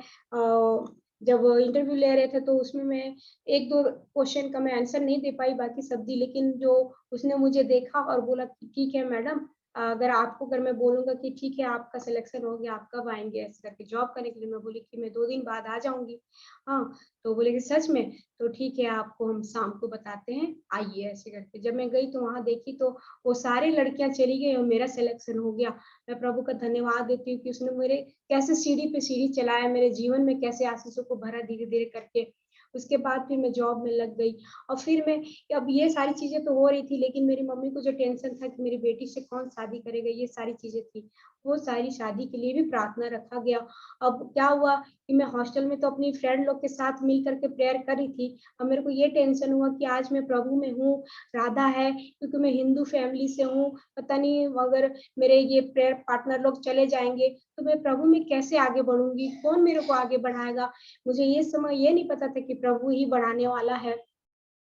जब इंटरव्यू ले रहे थे तो उसमें मैं 1-2 क्वेश्चन का मैं आंसर नहीं दे पाई, बाकी सब दी। लेकिन जो उसने मुझे देखा और बोला कि ठीक है मैडम, अगर मैं बोलूंगा कि ठीक है आपका सिलेक्शन हो गया, आप कब आएंगे ऐसे करके जॉब करने के लिए, मैं बोली कि मैं 2 दिन बाद आ जाऊंगी। हाँ, तो बोले कि सच में, तो ठीक है आपको हम शाम को बताते हैं, आइए ऐसे करके। जब मैं गई तो वहां देखी तो वो सारी लड़कियां चली गई और मेरा सिलेक्शन हो गया। मैं प्रभु का धन्यवाद देती हूँ कि उसने मेरे कैसे सीढ़ी पे सीढ़ी चलाया, मेरे जीवन में कैसे आशीषों को भरा धीरे धीरे करके। उसके बाद फिर मैं जॉब में लग गई। और फिर मैं, अब ये सारी चीजें तो हो रही थी, लेकिन मेरी मम्मी को जो टेंशन था कि मेरी बेटी से कौन शादी करेगा, ये सारी चीजें थी, वो सारी शादी के लिए भी प्रार्थना रखा गया। अब क्या हुआ कि मैं हॉस्टल में तो अपनी फ्रेंड लोग के साथ मिल करके प्रेयर करी थी। अब मेरे को ये टेंशन हुआ कि आज मैं प्रभु में हूँ, राधा है, क्योंकि मैं हिंदू फैमिली से हूँ, पता नहीं अगर मेरे ये प्रेयर पार्टनर लोग चले जाएंगे तो मैं प्रभु में कैसे आगे बढ़ूंगी, कौन मेरे को आगे बढ़ाएगा। मुझे ये समय ये नहीं पता था कि प्रभु ही बढ़ाने वाला है।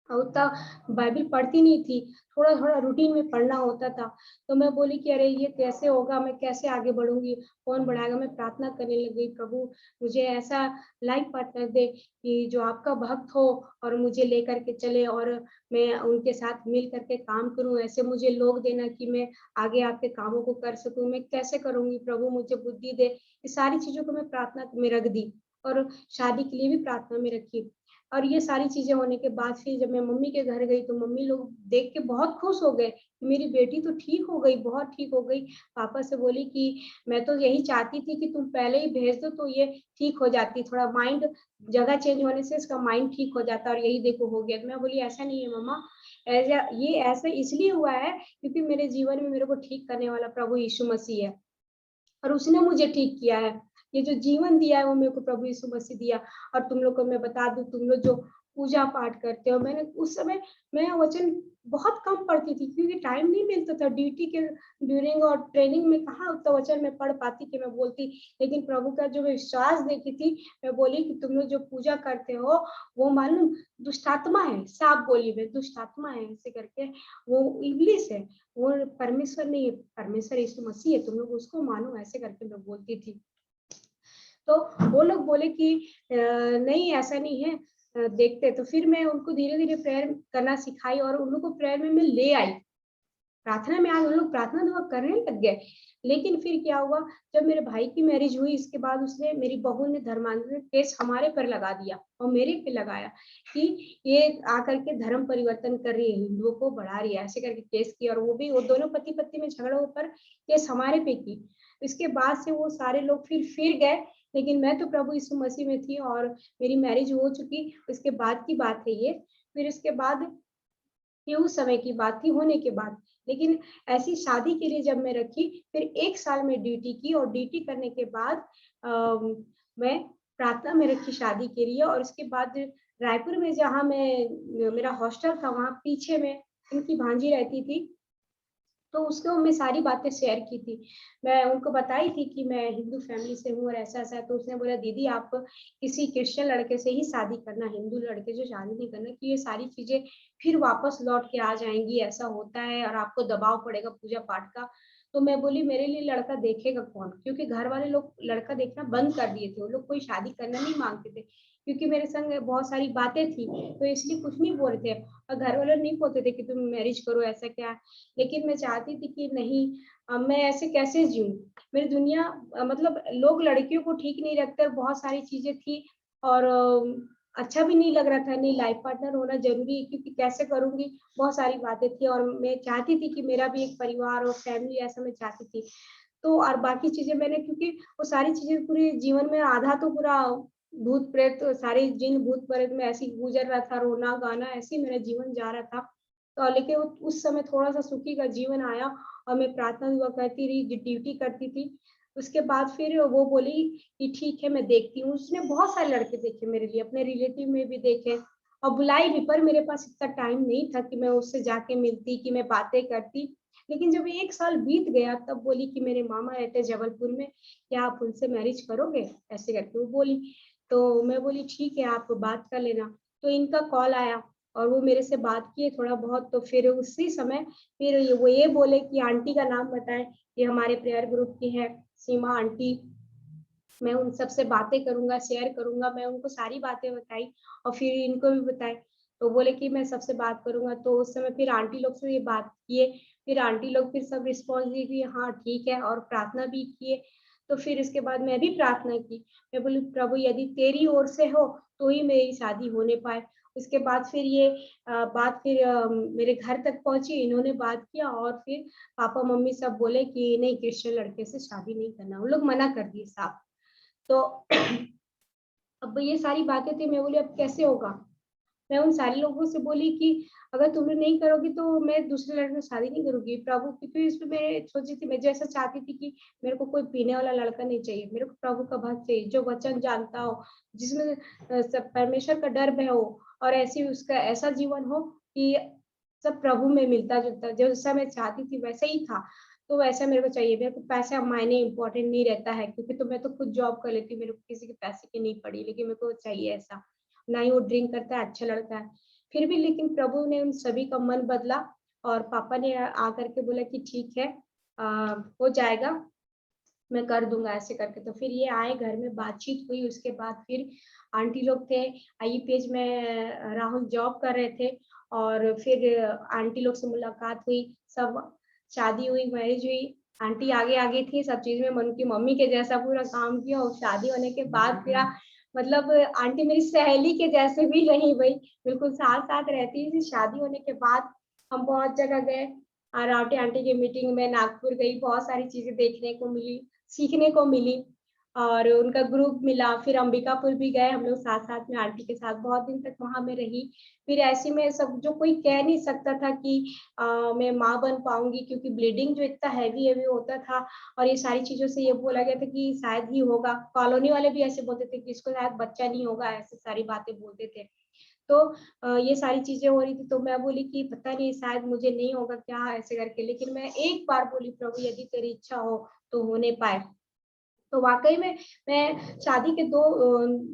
उतना बाइबल पढ़ती नहीं थी, थोड़ा थोड़ा रूटीन में पढ़ना होता था। तो मैं बोली कि अरे ये कैसे होगा, मैं कैसे आगे बढ़ूंगी, कौन बढ़ाएगा। मैं प्रार्थना करने लग गई, प्रभु मुझे ऐसा लाइफ पार्टनर दे कि जो आपका भक्त हो और मुझे लेकर के चले और मैं उनके साथ मिल करके काम करूं। ऐसे मुझे लोग देना कि मैं आगे आपके कामों को कर सकूं। मैं कैसे करूंगी प्रभु, मुझे बुद्धि दे। ये सारी चीजों को मैं प्रार्थना में रख दी और शादी के लिए भी प्रार्थना में रखी। और ये सारी चीजें होने के बाद फिर जब मैं मम्मी के घर गई तो मम्मी लोग देख के बहुत खुश हो गए कि मेरी बेटी तो ठीक हो गई, बहुत ठीक हो गई। पापा से बोली कि मैं तो यही चाहती थी कि तुम पहले ही भेज दो तो ये ठीक हो जाती, थोड़ा माइंड जगह चेंज होने से इसका माइंड ठीक हो जाता, और यही देखो हो गया। तो मैं बोली ऐसा नहीं है मम्मा, ऐसा ये ऐसा इसलिए हुआ है क्योंकि मेरे जीवन में मेरे को ठीक करने वाला प्रभु यीशु मसीह है और उसने मुझे ठीक किया है। ये जो जीवन दिया है वो मेरे को प्रभु यीशु मसीह दिया। और तुम लोग को मैं बता दूं, तुम लोग जो पूजा पाठ करते हो, मैंने उस समय मैं वचन बहुत कम पढ़ती थी क्योंकि टाइम नहीं मिलता था ड्यूटी के ड्यूरिंग, और ट्रेनिंग में कहाँ उतना वचन मैं पढ़ पाती कि मैं बोलती। लेकिन प्रभु का जो विश्वास देखी थी, मैं बोली कि तुम लोग जो पूजा करते हो वो मालूम दुष्टात्मा है, साफ बोली में दुष्टात्मा है ऐसे करके, वो इब्लिस है, वो परमेश्वर नहीं है, परमेश्वर यीशु मसीह है, तुम लोग उसको मानो, ऐसे करके मैं बोलती थी। तो वो लोग बोले कि नहीं ऐसा नहीं है, देखते। तो फिर मैं उनको धीरे धीरे प्रेयर करना सिखाई और उन लोग को प्रेयर में मैं ले आई, प्रार्थना में आज उन लोग प्रार्थना दुआ करने लग गए। लेकिन फिर क्या हुआ, जब मेरे भाई की मैरिज हुई इसके बाद उसने, मेरी बहू ने धर्मांतरण केस हमारे पर लगा दिया और मेरे पे लगाया कि ये आकर के धर्म परिवर्तन कर रही है, हिंदुओं को बढ़ा रही है, ऐसे करके केस किया। और वो भी वो दोनों पति पत्नी में झगड़ा पर केस हमारे पे की। इसके बाद से वो सारे लोग फिर गए, लेकिन मैं तो प्रभु यीशु मसीह में थी और मेरी मैरिज हो चुकी। उसके बाद की बात है ये। फिर इसके बाद ये उस समय की बात थी होने के बाद। लेकिन ऐसी शादी के लिए जब मैं रखी, फिर 1 साल में ड्यूटी की और ड्यूटी करने के बाद मैं प्रार्थना में रखी शादी के लिए। और उसके बाद रायपुर में जहाँ मैं मेरा हॉस्टल था वहाँ पीछे में इनकी भांजी रहती थी, तो उसको मैं सारी बातें शेयर की थी। मैं उनको बताई थी कि मैं हिंदू फैमिली से हूँ और ऐसा-ऐसा। तो उसने बोला दीदी आप किसी क्रिश्चियन लड़के से ही शादी करना, हिंदू लड़के से शादी नहीं करना कि ये सारी चीज़ें फिर वापस लौट के आ जाएँगी, ऐसा होता है और आपको दबाव पड़ेगा पूजा-पाठ का। तो मैं बोली मेरे लिए लड़का देखेगा कौन? क्योंकि घर वाले लोग लड़का देखना बंद कर दिए थे, वो लोग कोई शादी करना नहीं माँगते थे। क्योंकि मेरे संग बहुत सारी बातें थी, तो इसलिए कुछ नहीं बोल रहे थे और घर वाले नहीं बोलते थे कि तुम मैरिज करो ऐसा क्या। लेकिन मैं चाहती थी कि नहीं, मैं ऐसे कैसे जीऊँ? मेरी दुनिया मतलब लोग लड़कियों को ठीक नहीं रखते और बहुत सारी चीज़ें थी और अच्छा भी नहीं लग रहा था, नहीं लाइफ पार्टनर होना ज़रूरी है क्योंकि कैसे करूँगी? बहुत सारी बातें थी और मैं चाहती थी कि मेरा भी एक परिवार और फैमिली ऐसा मैं चाहती थी। तो और बाकी चीज़ें मैंने क्योंकि वो सारी चीज़ें पूरे जीवन में आधा तो पूरा भूत-प्रेत सारे जिन भूत-प्रेत में ऐसे ही गुज़र रहा था, रोना-गाना ऐसे ही मेरा जीवन जा रहा था। तो लेकिन उस समय थोड़ा-सा सुखी का जीवन आया और मैं प्रार्थना दुआ करती रही, ड्यूटी करती थी। उसके बाद फिर वो बोली कि ठीक है मैं देखती हूँ। उसने बहुत सारे लड़के देखे मेरे लिए, अपने रिलेटिव में भी देखे और बुलाई भी, पर मेरे पास इतना टाइम नहीं था कि मैं उससे जाके मिलती, कि मैं बातें करती। लेकिन जब 1 साल बीत गया तब बोली कि मेरे मामा रहते हैं जबलपुर में, क्या आप उनसे मैरिज करोगे? ऐसे करके वो बोली। तो मैं बोली ठीक है आप बात कर लेना। तो इनका कॉल आया और वो मेरे से बात किए थोड़ा बहुत। तो फिर उसी समय फिर वो ये बोले कि आंटी का नाम बताएँ, ये हमारे प्रेयर ग्रुप की है सीमा आंटी। मैं उन सब से बातें करूँगा, शेयर करूँगा। मैं उनको सारी बातें बताई और फिर इनको भी बताई। तो बोले कि मैं सबसे बात करूँगा। तो उस समय फिर आंटी लोग से ये बात किए, फिर आंटी लोग फिर सब रिस्पॉन्स दी कि हाँ ठीक है और प्रार्थना भी किए। तो फिर इसके बाद मैं भी प्रार्थना की। मैं बोली प्रभु यदि तेरी ओर से हो तो ही मेरी शादी होने पाए। उसके बाद फिर ये बात फिर मेरे घर तक पहुँची, इन्होंने बात किया और फिर पापा-मम्मी सब बोले कि नहीं क्रिश्चियन लड़के से शादी नहीं करना। वो लोग मना कर दिए साफ। तो अब ये सारी बातें थी, मैं बोली अब कैसे होगा? मैं उन सारे लोगों से बोली कि अगर तुम लोग नहीं करोगी तो मैं दूसरे लड़के से शादी नहीं करूँगी। प्रभु क्योंकि इसमें मैं सोची थी, मैं जैसा चाहती थी कि मेरे को कोई पीने वाला लड़का नहीं चाहिए, मेरे को प्रभु का भक्त चाहिए, जो वचन जानता हो, जिसमें सब परमेश्वर का डर भय हो और ऐसी उसका ऐसा जीवन हो कि सब प्रभु में मिलता-जुलता, जैसा मैं चाहती थी वैसा ही था। तो वैसा मेरे को चाहिए, मेरे को पैसा मायने इम्पोर्टेंट नहीं रहता है क्योंकि तो मैं तो खुद जॉब कर लेती हूँ, मेरे को किसी के पैसे की नहीं पड़ी, लेकिन मेरे को चाहिए ऐसा। ना ही वो ड्रिंक करता है, अच्छा लड़का है। फिर भी लेकिन प्रभु ने उन सभी का मन बदला और पापा ने आकर के बोला कि ठीक है, हो जाएगा, मैं कर दूंगा ऐसे करके। तो फिर ये आए, घर में बातचीत हुई। उसके बाद फिर आंटी लोग थे, आईपीएच में राहुल जॉब कर रहे थे, और फिर आंटी लोग से मुलाकात हुई, सब शादी हुई, मैरिज हुई। आंटी आगे आगे थी सब चीज में, उनकी मम्मी के जैसा पूरा काम किया। और शादी होने के बाद फिर मतलब आंटी मेरी सहेली के जैसे भी रही भाई, बिल्कुल साथ साथ रहती थी। शादी होने के बाद हम बहुत जगह गए, रावटी आंटी की मीटिंग में नागपुर गई, बहुत सारी चीजें देखने को मिली, सीखने को मिली, और उनका ग्रुप मिला। फिर अंबिकापुर भी गए हम लोग साथ साथ में आंटी के साथ, बहुत दिन तक वहां में रही। फिर ऐसे में सब, जो कोई कह नहीं सकता था कि मैं माँ बन पाऊंगी, क्योंकि ब्लीडिंग जो इतना हैवी हैवी होता था, और ये सारी चीजों से ये बोला गया था कि शायद ही होगा। कॉलोनी वाले भी ऐसे बोलते थे कि इसको शायद बच्चा नहीं होगा, ऐसे सारी बातें बोलते थे। तो ये सारी चीजें हो रही थी, तो मैं बोली कि पता नहीं शायद मुझे नहीं होगा क्या, ऐसे करके। लेकिन मैं एक बार बोली, प्रभु यदि तेरी इच्छा हो तो होने पाए। तो वाकई में मैं शादी के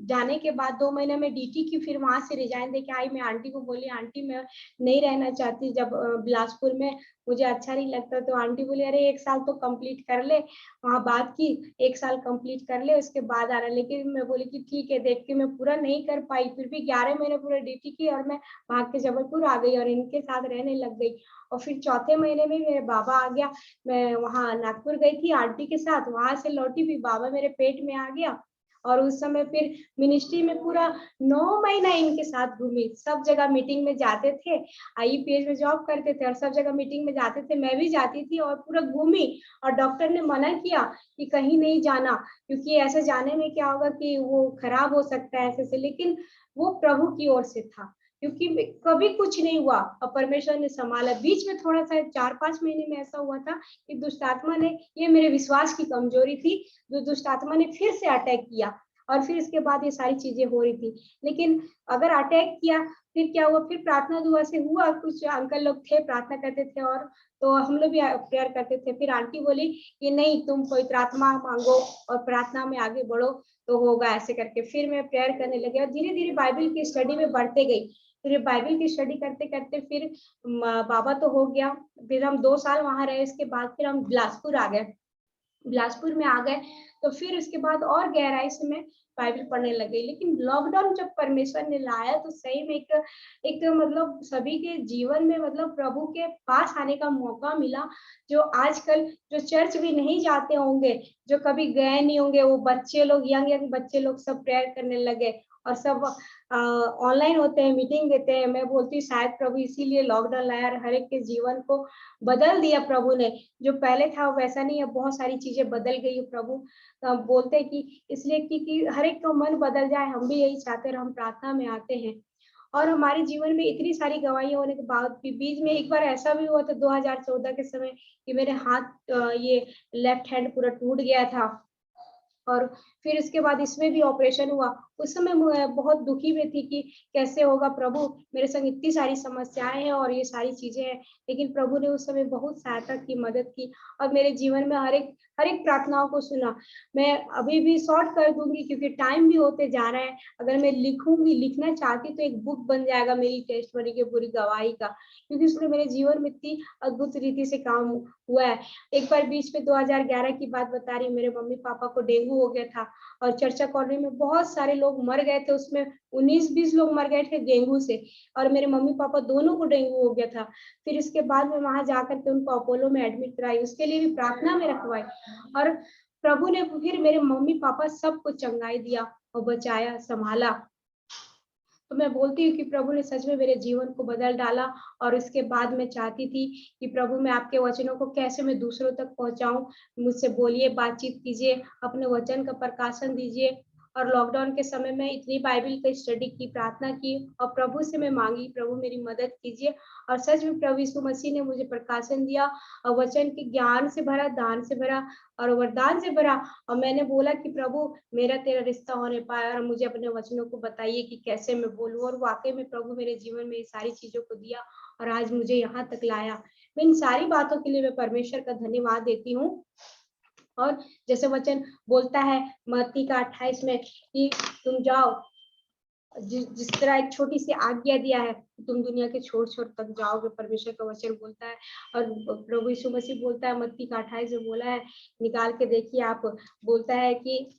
जाने के बाद 2 महीने में डीटी की, फिर वहां से रिजाइन देके आई। मैं आंटी को बोली, आंटी मैं नहीं रहना चाहती जब बिलासपुर में, मुझे अच्छा नहीं लगता। तो आंटी बोली, अरे 1 साल तो कंप्लीट कर ले। वहां बात की, 1 साल कंप्लीट कर ले, उसके बाद आना। लेकिन मैं बोली कि ठीक है, देख के। मैं पूरा नहीं कर पाई, फिर भी 11 महीने पूरा ड्यूटी की, और मैं भाग के जबलपुर आ गई और इनके साथ रहने लग गई। और फिर चौथे महीने में मेरे बाबा आ गया। मैं वहां नागपुर गई थी आंटी के साथ, वहां से लौटी भी बाबा मेरे पेट में आ गया। और उस समय फिर मिनिस्ट्री में पूरा 9 महीना इनके साथ घूमी, सब जगह मीटिंग में जाते थे। आईपीएच में जॉब करते थे और सब जगह मीटिंग में जाते थे, मैं भी जाती थी और पूरा घूमी। और डॉक्टर ने मना किया कि कहीं नहीं जाना, क्योंकि ऐसे जाने में क्या होगा कि वो खराब हो सकता है ऐसे से। लेकिन वो प्रभु की ओर से था, क्योंकि कभी कुछ नहीं हुआ और परमेश्वर ने संभाला। बीच में थोड़ा सा 4-5 महीने में ऐसा हुआ था कि दुष्ट आत्मा ने, ये मेरे विश्वास की कमजोरी थी, जो दुष्ट आत्मा ने फिर से अटैक किया। और फिर इसके बाद ये सारी चीजें हो रही थी। लेकिन अगर अटैक किया, फिर क्या हुआ, फिर प्रार्थना दुआ से हुआ। कुछ अंकल लोग थे, प्रार्थना करते थे, और तो हम लोग भी प्रेयर करते थे। फिर आंटी बोली कि नहीं, तुम पवित्र आत्मा मांगो और प्रार्थना में आगे बढ़ो तो होगा, ऐसे करके। फिर मैं प्रेयर करने लगी और धीरे धीरे बाइबल की स्टडी में बढ़ते गई। फिर बाइबल की स्टडी करते करते फिर बाबा तो हो गया। फिर हम 2 साल वहां रहे, इसके बाद फिर हम बिलासपुर आ गए। बिलासपुर में आ गए तो फिर उसके बाद और गहराई से मैं बाइबल पढ़ने लगे। लेकिन लॉकडाउन जब परमेश्वर ने लाया, तो सही में एक मतलब सभी के जीवन में मतलब प्रभु के पास आने का मौका मिला। जो आजकल जो चर्च भी नहीं जाते होंगे, जो कभी गए नहीं होंगे, वो बच्चे लोग, यंग यंग बच्चे लोग सब प्रेयर करने लगे, और सब ऑनलाइन होते हैं, मीटिंग देते हैं। मैं बोलती हूँ शायद प्रभु इसीलिए लॉकडाउन लाया और हर एक के जीवन को बदल दिया प्रभु ने। जो पहले था वो वैसा नहीं है, बहुत सारी चीजें बदल गई है प्रभु। तो हम बोलते हैं कि इसलिए कि हर एक का मन बदल जाए, हम भी यही चाहते हैं और हम प्रार्थना में आते हैं। और हमारे जीवन में इतनी सारी गवाहियां होने के बाद भी बीच में एक बार ऐसा भी हुआ था 2014 के समय, कि मेरे हाथ ये लेफ्ट हैंड पूरा टूट गया था। और फिर इसके बाद इसमें भी ऑपरेशन हुआ। उस समय मैं बहुत दुखी में थी कि कैसे होगा प्रभु, मेरे संग इतनी सारी समस्याएं हैं और ये सारी चीजें हैं। लेकिन प्रभु ने उस समय बहुत सहायता की, मदद की, और मेरे जीवन में हर एक प्रार्थनाओं को सुना। मैं अभी भी शॉर्ट कर दूंगी क्योंकि टाइम भी होते जा रहा है। अगर मैं लिखूंगी, लिखना चाहती तो एक बुक बन जाएगा मेरी टेस्टमनी की पूरी गवाही का, क्योंकि उसने मेरे जीवन में इतनी अद्भुत रीति से काम हुआ है। एक बार बीच में 2011 की बात बता रही, मेरे मम्मी पापा को डेंगू हो गया था और चर्चा कॉलोनी में बहुत सारे लोग मर गए थे। उसमें 19-20 लोग मर गए थे डेंगू से, और मेरे मम्मी पापा दोनों को डेंगू हो गया था। फिर इसके बाद में वहां जाकर के उनको अपोलो में एडमिट कराई, उसके लिए भी प्रार्थना में रखवाई। और प्रभु ने फिर मेरे मम्मी पापा सबको चंगाई दिया और बचाया, संभाला। तो मैं बोलती हूँ कि प्रभु ने सच में मेरे जीवन को बदल डाला। और उसके बाद मैं चाहती थी कि प्रभु मैं आपके वचनों को कैसे मैं दूसरों तक पहुंचाऊं। मुझसे बोलिए, बातचीत कीजिए, अपने वचन का प्रकाशन दीजिए। और लॉकडाउन के समय में इतनी बाइबल की स्टडी की, प्रार्थना की, और प्रभु से मैं मांगी, प्रभु मेरी मदद कीजिए। और सच में प्रभु यीशु मसीह ने मुझे प्रकाशन दिया और वचन के ज्ञान से भरा, दान से भरा और वरदान से भरा। और मैंने बोला कि प्रभु मेरा तेरा रिश्ता होने पाया, और मुझे अपने वचनों को बताइए कि कैसे मैं बोलूं। और वाकई में प्रभु मेरे जीवन में ये सारी चीजों को दिया और आज मुझे यहाँ तक लाया। मैं इन सारी बातों के लिए मैं परमेश्वर का धन्यवाद देती हूँ। और जैसे वचन बोलता है मत्ती का 28 में कि तुम जाओ जिस तरह एक छोटी सी आज्ञा दिया है, तुम दुनिया के छोर छोर तक जाओगे, परमेश्वर का वचन बोलता है। और प्रभु यीशु मसीह बोलता है, मत्ती का 28 में बोला है, निकाल के देखिए आप, बोलता है कि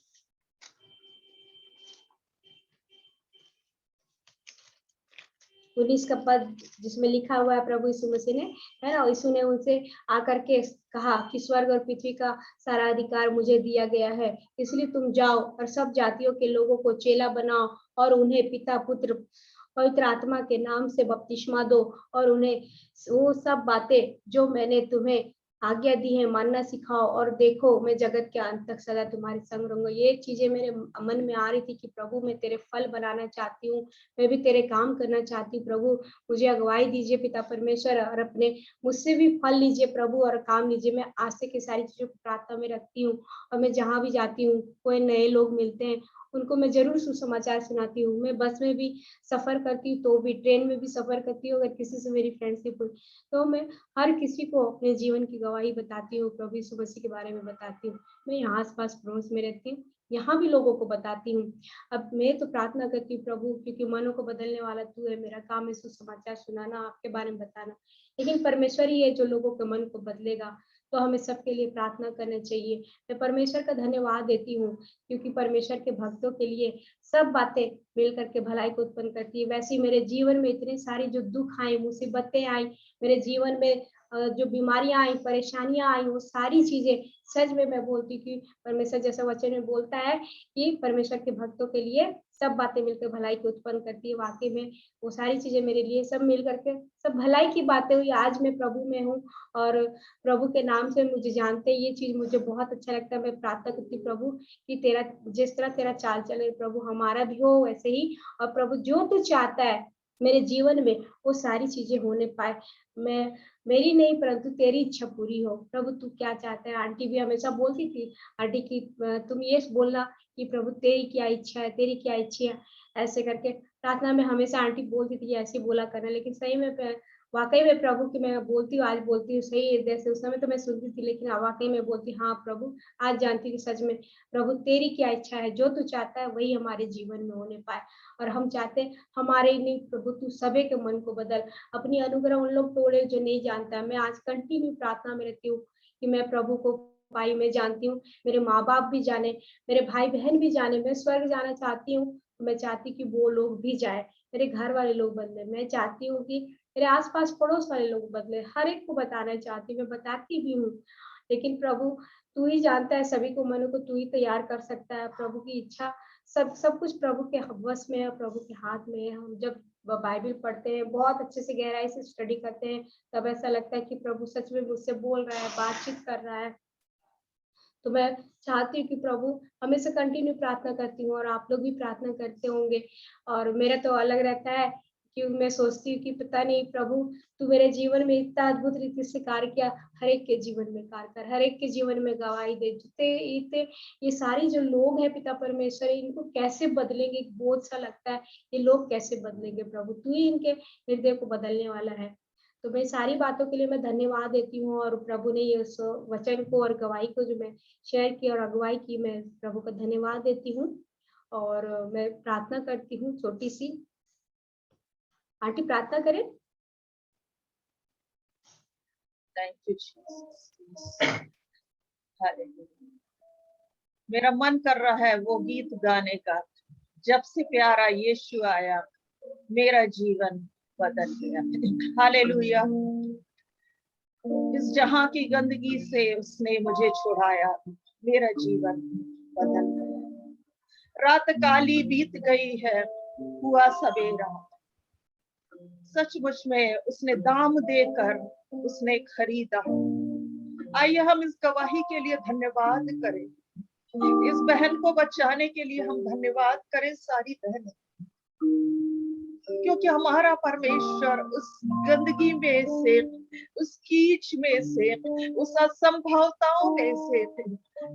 19 का पद जिसमें लिखा हुआ है, प्रभु यीशु मसीह ने, है ना, यीशु ने उनसे आकर के कहा कि स्वर्ग और पृथ्वी का सारा अधिकार मुझे दिया गया है, इसलिए तुम जाओ और सब जातियों के लोगों को चेला बनाओ और उन्हें पिता पुत्र पवित्र आत्मा के नाम से बपतिस्मा दो और उन्हें वो सब बातें जो मैंने तुम्हें आज्ञा दी है मानना सिखाओ, और देखो मैं जगत के अंत तक सदा तुम्हारे संग रहूंगा। ये चीजें मेरे मन में आ रही थी कि प्रभु मैं तेरे फल बनाना चाहती हूँ, मैं भी तेरे काम करना चाहती हूँ। प्रभु मुझे अगुवाई दीजिए पिता परमेश्वर, और अपने मुझसे भी फल लीजिए प्रभु और काम लीजिए। मैं आज से की सारी चीजों को प्रार्थना में रखती हूँ, और मैं जहाँ भी जाती हूँ कोई नए लोग मिलते हैं उनको मैं जरूर सुसमाचार सुनाती हूँ। मैं बस में भी सफर करती हूँ तो भी, ट्रेन में भी सफर करती हूँ, अगर किसी से मेरी फ्रेंडशिप हुई तो मैं हर किसी को अपने जीवन की गवाही बताती हूँ, प्रभु यीशु मसीह के बारे में बताती हूँ। मैं यहाँ आस पास पड़ोस में रहती हूँ, यहाँ भी लोगों को बताती हूँ। अब मैं तो प्रार्थना करती हूँ प्रभु, क्योंकि मनों को बदलने वाला तू है, मेरा काम है सुसमाचार सुनाना, आपके बारे में बताना। लेकिन परमेश्वर ही है जो लोगों के मन को बदलेगा, तो हमें सबके लिए प्रार्थना करना चाहिए। मैं परमेश्वर का धन्यवाद देती हूँ, क्योंकि परमेश्वर के भक्तों के लिए सब बातें मिल करके भलाई को उत्पन्न करती है। वैसे ही मेरे जीवन में इतने सारे जो दुख आए, मुसीबतें आई, मेरे जीवन में जो बीमारियां आई, परेशानियां आई, वो सारी चीजें सच में मैं बोलती कि परमेश्वर जैसा वचन में बोलता है कि परमेश्वर के भक्तों के लिए सब बातें मिलकर भलाई को उत्पन्न करती है। वाकई में वो सारी चीजें मेरे लिए सब मिल करके सब भलाई की बातें हुई। आज मैं प्रभु में हूँ और प्रभु के नाम से मुझे जानते हैं, ये चीज मुझे बहुत अच्छा लगता है। मैं प्रार्थना करती हूँ प्रभु कि तेरा जिस तरह तेरा चाल चले प्रभु हमारा भी हो वैसे ही, और प्रभु जो तू चाहता है मेरे जीवन में वो सारी चीजें होने पाए। मैं मेरी नहीं परंतु तेरी इच्छा पूरी हो। प्रभु तू क्या चाहता है, आंटी भी हमेशा बोलती थी, आंटी की तुम ये बोलना कि प्रभु तेरी क्या इच्छा है, तेरी क्या इच्छा है, ऐसे करके प्रार्थना में हमेशा आंटी बोलती थी ऐसे बोला करना। लेकिन सही में वाकई में प्रभु की मैं बोलती हूँ, आज बोलती हूँ सही है। जैसे उस समय तो मैं सुनती थी, लेकिन वाकई में बोलती हाँ प्रभु, आज जानती थी सच में प्रभु तेरी क्या इच्छा है, जो तू चाहता है वही हमारे जीवन में होने पाए। और हम चाहते हैं हमारे ही नहीं प्रभु, तू सभी के मन को बदल, अपनी अनुग्रह उन लोग तोड़े जो नहीं जानता है। मैं आज कंटिन्यू प्रार्थना में रहती हूँ कि मैं प्रभु को पाई। मैं जानती हूँ मेरे माँ बाप भी जाने, मेरे भाई बहन भी जाने। मैं स्वर्ग जाना चाहती हूँ, मैं चाहती कि वो लोग भी जाए, मेरे घर वाले लोग बदले। मैं चाहती हूँ कि मेरे आसपास पड़ोस वाले लोग बदले, हर एक को बताना चाहती, मैं बताती भी हूँ। लेकिन प्रभु तू ही जानता है, सभी को मनो को तू ही तैयार कर सकता है। प्रभु की इच्छा सब कुछ प्रभु के वश में है, प्रभु के हाथ में है। हम जब बाइबल पढ़ते हैं, बहुत अच्छे से गहराई से स्टडी करते हैं, तब ऐसा लगता है कि प्रभु सच में मुझसे बोल रहा है, बातचीत कर रहा है। तो मैं चाहती हूँ कि प्रभु हमेशा कंटिन्यू प्रार्थना करती हूँ, और आप लोग भी प्रार्थना करते होंगे। और मेरा तो अलग रहता है कि मैं सोचती हूँ कि पता नहीं प्रभु तू मेरे जीवन में इतना अद्भुत रीति से कार्य किया, हर एक के जीवन में कार्य कर, हर एक के जीवन में गवाही दे। जितने इतने ये सारी जो लोग हैं पिता परमेश्वर, इनको कैसे बदलेंगे, एक बोझ सा लगता है, ये लोग कैसे बदलेंगे प्रभु, तू ही इनके हृदय को बदलने वाला है। तो मैं सारी बातों के लिए मैं धन्यवाद देती हूँ, और प्रभु ने ये उस वचन को और गवाही को जो मैं शेयर की और अगुवाई की, मैं प्रभु का धन्यवाद देती हूँ। और मैं प्रार्थना करती हूँ छोटी सी। आंटी प्रार्थना करें। Thank you Jesus, hallelujah. मेरा मन कर रहा है वो गीत गाने का, जब से प्यारा यीशु आया मेरा जीवन बदल गया। हालेलुया। इस जहां की गंदगी से उसने मुझे छुड़ाया, मेरा जीवन बदल गया। रात काली बीत गई है, हुआ सवेरा, सचमुच में उसने दाम देकर उसने खरीदा। आइए हम इस गवाही के लिए धन्यवाद करें, इस बहन को बचाने के लिए हम धन्यवाद करें सारी बहन, क्योंकि हमारा परमेश्वर उस गंदगी में से, उस कीच में से, उस असंभवताओं में से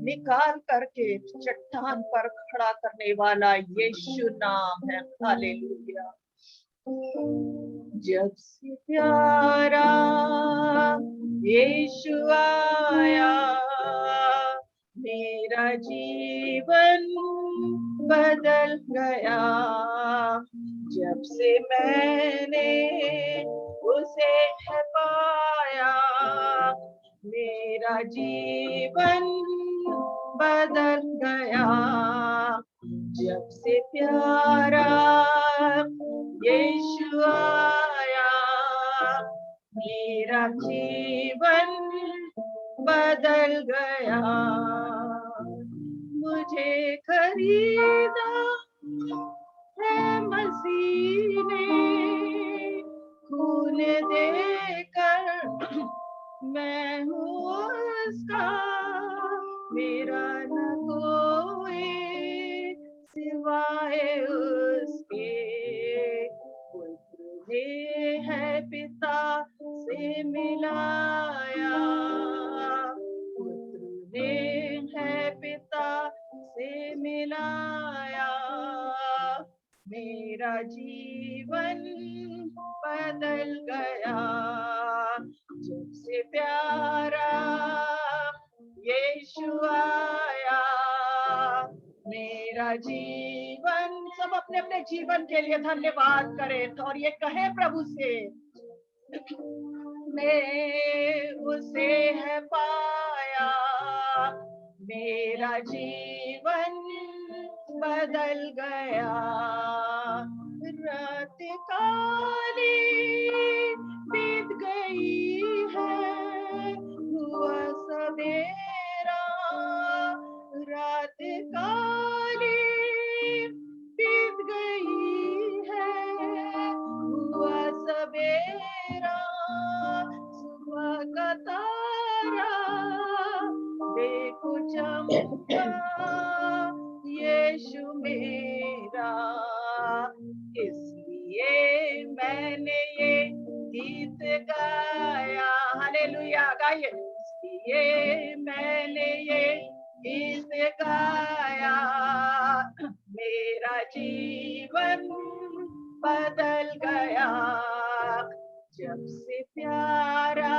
निकाल करके चट्टान पर खड़ा करने वाला यीशु नाम है। हालेलुया। जब से प्यारा यीशु आया मेरा जीवन बदल गया जब से मैंने उसे है पाया। मेरा जीवन बदल गया जब से प्यारा यीशु आया। मेरा जीवन बदल गया। मुझे खरीदा है मसीह ने खून देकर, मैं हूँ उसका, मेरा न कोई सिवाय उसके। पुत्र ने है पिता से मिलाया, पुत्र ने है पिता से मिलाया। मेरा जीवन बदल गया जब से प्यारा यीशु आया। मेरा जीवन, सब अपने अपने जीवन के लिए धन्यवाद करें और ये कहे प्रभु से, मैं उसे है पाया। मेरा जीवन बदल गया। रात काली बीत गई है, हुआ सवेरा। रात काली बीत गई है, हुआ सवेरा। सुबह का तारा देखो चमका, यीशु मेरा। इसलिए मैंने ये गीत गाया। हालेलुया, गाइए। इसलिए मैंने ये गीत गाया। मेरा जीवन बदल गया जब से प्यारा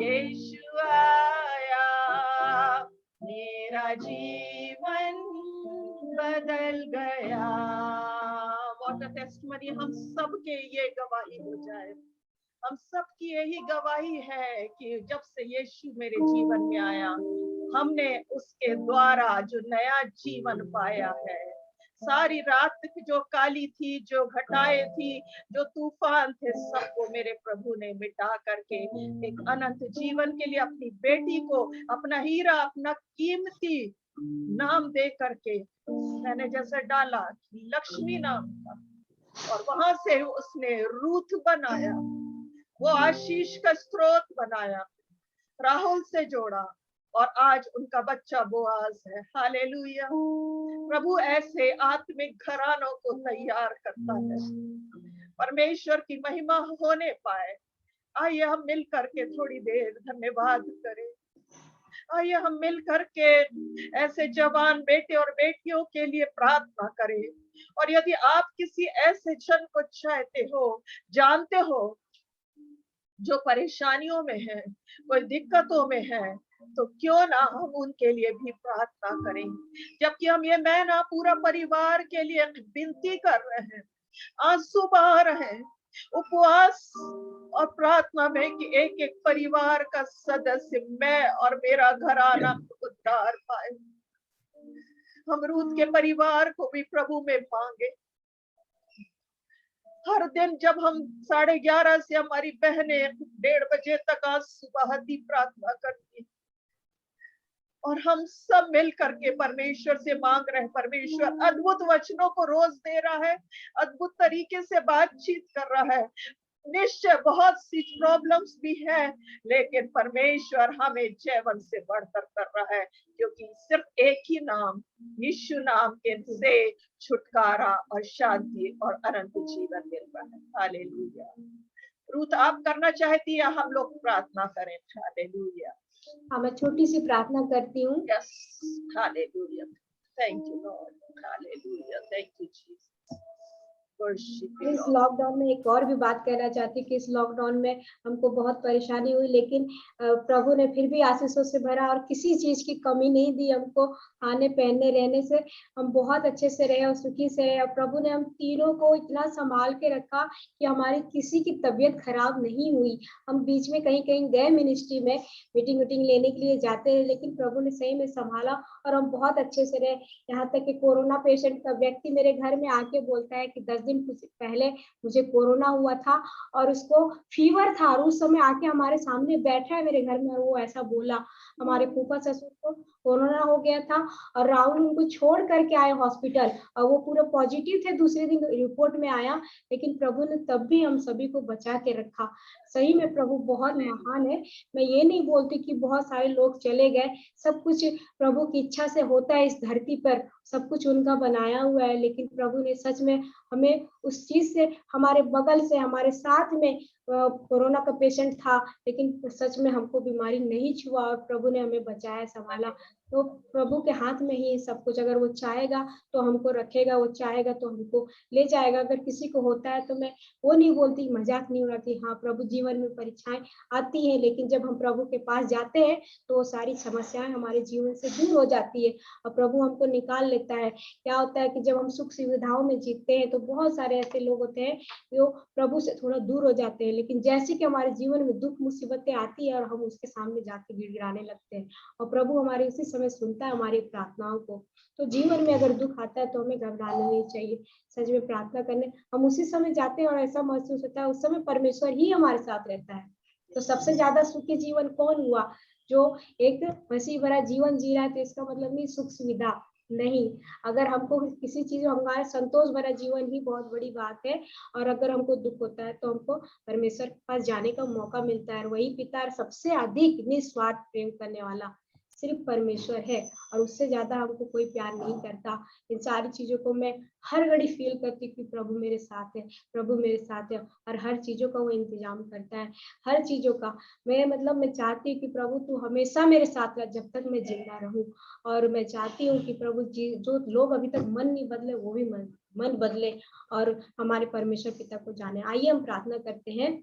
यीशु आया। मेरा जीवन बदल गया। What a testimony. हम सब के ये गवाही हो जाए, हम सब की यही गवाही है कि जब से यीशु मेरे जीवन में आया, हमने उसके द्वारा जो नया जीवन पाया है। सारी रात जो काली थी, जो घटाए थी, जो तूफान थे, सबको मेरे प्रभु ने मिटा करके एक अनंत जीवन के लिए अपनी बेटी को अपना हीरा, अपना कीमती नाम दे करके, मैंने जैसे डाला लक्ष्मी नाम था, और वहां से उसने रूथ बनाया, वो आशीष का स्रोत बनाया, राहुल से जोड़ा, और आज उनका बच्चा बोआज है। हालेलुया। प्रभु ऐसे आत्मिक घरानों को तैयार करता है, परमेश्वर की महिमा होने पाए। आइए हम मिल करके थोड़ी देर धन्यवाद करें। आइए हम मिल करके ऐसे जवान बेटे और बेटियों के लिए प्रार्थना करें। और यदि आप किसी ऐसे जन को चाहते हो, जानते हो, जो परेशानियों में है, कोई दिक्कतों में है, तो क्यों ना हम उनके लिए भी प्रार्थना करें। जबकि हम ये मैं ना पूरा परिवार के लिए विनती कर रहे हैं, आंसू बहा रहे हैं, उपवास और प्रार्थना में कि एक एक परिवार का सदस्य, मैं और मेरा घराना उद्धार पाए। हम रूथ के परिवार को भी प्रभु में मांगे। हर दिन जब हम 11:30 से हमारी बहनें 1:30 बजे तक आज सुबह प्रार्थना करती, और हम सब मिल करके परमेश्वर से मांग रहे हैं। परमेश्वर अद्भुत वचनों को रोज दे रहा है, अद्भुत तरीके से बातचीत कर रहा है। निश्चय बहुत सी प्रॉब्लम्स भी है, लेकिन परमेश्वर हमें जीवन से बढ़कर कर रहा है, क्योंकि सिर्फ एक ही नाम, यीशु नाम के से छुटकारा और शांति और अनंत जीवन मिल रहा है। हालेलुया। रूथ, आप करना चाहती या हम लोग प्रार्थना करें? हालेलुया। हाँ, मैं छोटी सी प्रार्थना करती हूँ। Yes, hallelujah. Thank you, Lord. Hallelujah. Thank you, Jesus. Worship you, इस Lord. लॉकडाउन में एक और भी बात कहना चाहती हूँ कि इस लॉकडाउन में हमको बहुत परेशानी हुई, लेकिन प्रभु ने फिर भी आशीषों से भरा और किसी चीज की कमी नहीं दी हमको। खाने पहनने रहने से हम बहुत अच्छे से रहे और सुखी से रहे, और प्रभु ने हम तीनों को इतना संभाल के रखा कि हमारी किसी की तबीयत खराब नहीं हुई। हम बीच में कहीं कहीं गए मिनिस्ट्री में मीटिंग लेने के लिए जाते हैं, लेकिन प्रभु ने सही में संभाला और हम बहुत अच्छे से रहे। यहाँ तक कि कोरोना पेशेंट का व्यक्ति मेरे घर में आके बोलता है कि 10 दिन पहले मुझे कोरोना हुआ था और उसको फीवर था, और उस समय आके हमारे सामने बैठा है मेरे घर में और वो ऐसा बोला। हमारे फूफा ससुर को कोरोना हो गया था और राहुल उनको छोड़ करके आए हॉस्पिटल, और वो पूरे पॉजिटिव थे, दूसरे दिन रिपोर्ट में आया, लेकिन प्रभु ने तब भी हम सभी को बचा के रखा। सही में प्रभु बहुत महान है। मैं ये नहीं बोलती कि बहुत सारे लोग चले गए, सब कुछ प्रभु की इच्छा से होता है इस धरती पर, सब कुछ उनका बनाया हुआ है, लेकिन प्रभु ने सच में हमें उस चीज से, हमारे बगल से, हमारे साथ में कोरोना का पेशेंट था, लेकिन सच में हमको बीमारी नहीं छुआ और प्रभु ने हमें बचाया, संभाला। तो प्रभु के हाथ में ही सब कुछ, अगर वो चाहेगा तो हमको रखेगा, वो चाहेगा तो हमको ले जाएगा। अगर किसी को होता है तो मैं वो नहीं बोलती, मजाक नहीं उड़ाती। हाँ, प्रभु जीवन में परीक्षाएं आती हैं, लेकिन जब हम प्रभु के पास जाते हैं तो वो सारी समस्याएं हमारे जीवन से दूर हो जाती है और प्रभु हमको निकाल लेता है। क्या होता है कि जब हम सुख सुविधाओं में जीतते हैं तो बहुत सारे ऐसे लोग होते हैं जो प्रभु से थोड़ा दूर हो जाते हैं, लेकिन जैसे कि हमारे जीवन में दुख मुसीबतें आती है और हम उसके सामने जाके गिड़गिड़ाने लगते हैं और प्रभु हमारे उसी समय सुनता है हमारी प्रार्थनाओं को। तो जीवन में अगर दुख आता है तो हमें घबराना नहीं चाहिए, सच में प्रार्थना करने हम उसी समय जाते हैं और ऐसा महसूस होता है उस समय परमेश्वर ही हमारे साथ रहता है। तो सबसे ज्यादा सुखी जीवन कौन हुआ? जो एक मसीह भरा जीवन जी रहा है। तो इसका मतलब नहीं सुख सुविधा नहीं, अगर हमको किसी चीज में हमारा संतोष भरा जीवन ही बहुत बड़ी बात है। और अगर हमको दुख होता है तो हमको परमेश्वर के पास जाने का मौका मिलता है, वही पिता सबसे अधिक निस्वार्थ प्रेम करने वाला सिर्फ परमेश्वर है और उससे ज्यादा हमको कोई प्यार नहीं करता। इन सारी चीजों को मैं हर घड़ी फील करती कि प्रभु मेरे साथ है, प्रभु मेरे साथ है, और हर चीजों का वो इंतजाम करता है, हर चीजों का। मैं चाहती हूँ कि प्रभु तू हमेशा मेरे साथ रह जब तक मैं जिंदा रहूं। और मैं चाहती हूँ कि प्रभु जी, जो लोग अभी तक मन नहीं बदले वो भी मन बदले और हमारे परमेश्वर पिता को जाने। आइए हम प्रार्थना करते हैं।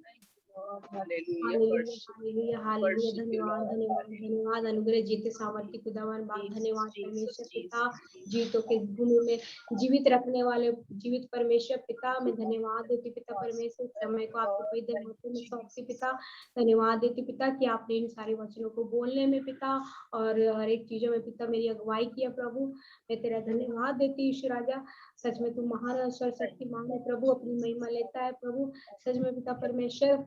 हालेलुया, हालेलुया, धन्यवाद, धन्यवाद, धन्यवाद। अनुग्रह जीते सामर्थ्य खुदावन बाप, धन्यवाद परमेश्वर पिता, जीतों के भूमि में जीवित रखने वाले जीवित परमेश्वर पिता, मैं धन्यवाद देती पिता परमेश्वर, समय को आपके पवित्र हाथों में सौंपती पिता। धन्यवाद देती पिता कि आपने इन सारे वचनों को बोलने में पिता और हर एक चीजों में पिता मेरी अगुवाई किया प्रभु। मैं तेरा धन्यवाद देती ईश्वर राजा, सच में तू महान और सर्वशक्तिमान है प्रभु, अपनी महिमा लेता है प्रभु। सच में पिता परमेश्वर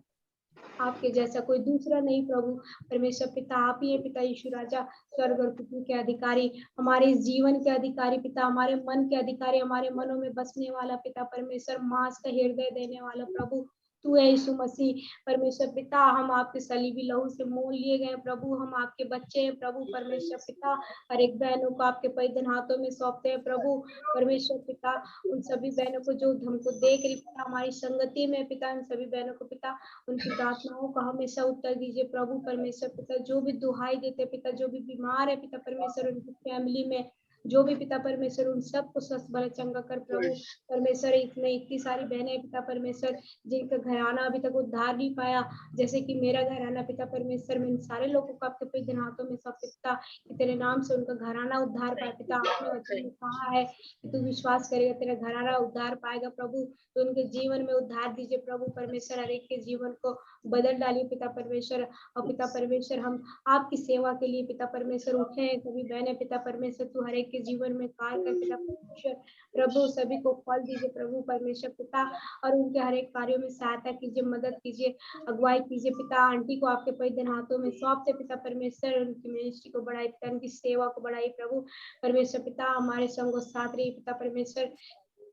आपके जैसा कोई दूसरा नहीं प्रभु परमेश्वर पिता, आप ही है पिता यीशु राजा, स्वर्ग और पृथ्वी के अधिकारी, हमारे इस जीवन के अधिकारी पिता, हमारे मन के अधिकारी, हमारे मनों में बसने वाला पिता परमेश्वर, मांस का हृदय देने वाला प्रभु तू है यीशु मसीह परमेश्वर पिता। हम आपके सलीबी लहू से मोल लिए गए प्रभु, हम आपके बच्चे हैं प्रभु परमेश्वर पिता। हर एक बहनों को आपके पवित्र हाथों में सौंपते हैं प्रभु परमेश्वर पिता। उन सभी बहनों को जो हमको देख रही पिता, हमारी संगति में पिता, उन सभी बहनों को पिता उनकी प्रार्थनाओं का हमेशा उत्तर दीजिए प्रभु परमेश्वर पिता। जो भी दुहाई देते पिता, जो भी बीमार है पिता परमेश्वर, उनकी फैमिली में जो भी पिता परमेश्वर उन सबको स्वस्थ भले चंगा कर प्रभु परमेश्वर। इतने इतनी सारी बहनें पिता परमेश्वर जिनका घराना अभी तक उद्धार नहीं पाया, जैसे कि मेरा घराना पिता परमेश्वर, मैं इन सारे लोगों को आपके पवित्र हाथों में सब पिता कि तेरे नाम से उनका घराना उद्धार पाए पिता। आपने वचन में कहा है कि तू विश्वास करेगा तेरा घराना उद्धार पाएगा प्रभु, तो उनके जीवन में उद्धार दीजिए प्रभु परमेश्वर। हर एक के जीवन को बदल डालिए पिता परमेश्वर। और पिता परमेश्वर हम आपकी सेवा के लिए पिता परमेश्वर उठे हैं सभी बहने पिता परमेश्वर, तू हर एक के जीवन में कार्य कर पिता परमेश्वर प्रभु। सभी को फल दीजिए प्रभु परमेश्वर पिता, और उनके हर एक कार्यों में सहायता कीजिए, मदद कीजिए, अगुवाई कीजिए पिता। आंटी को आपके पवित्र हाथों में सौंपते पिता परमेश्वर, उनकी मिनिस्ट्री को बढ़ाई पिता, उनकी सेवा को बढ़ाई प्रभु परमेश्वर पिता। हमारे संग साथ रही पिता परमेश्वर,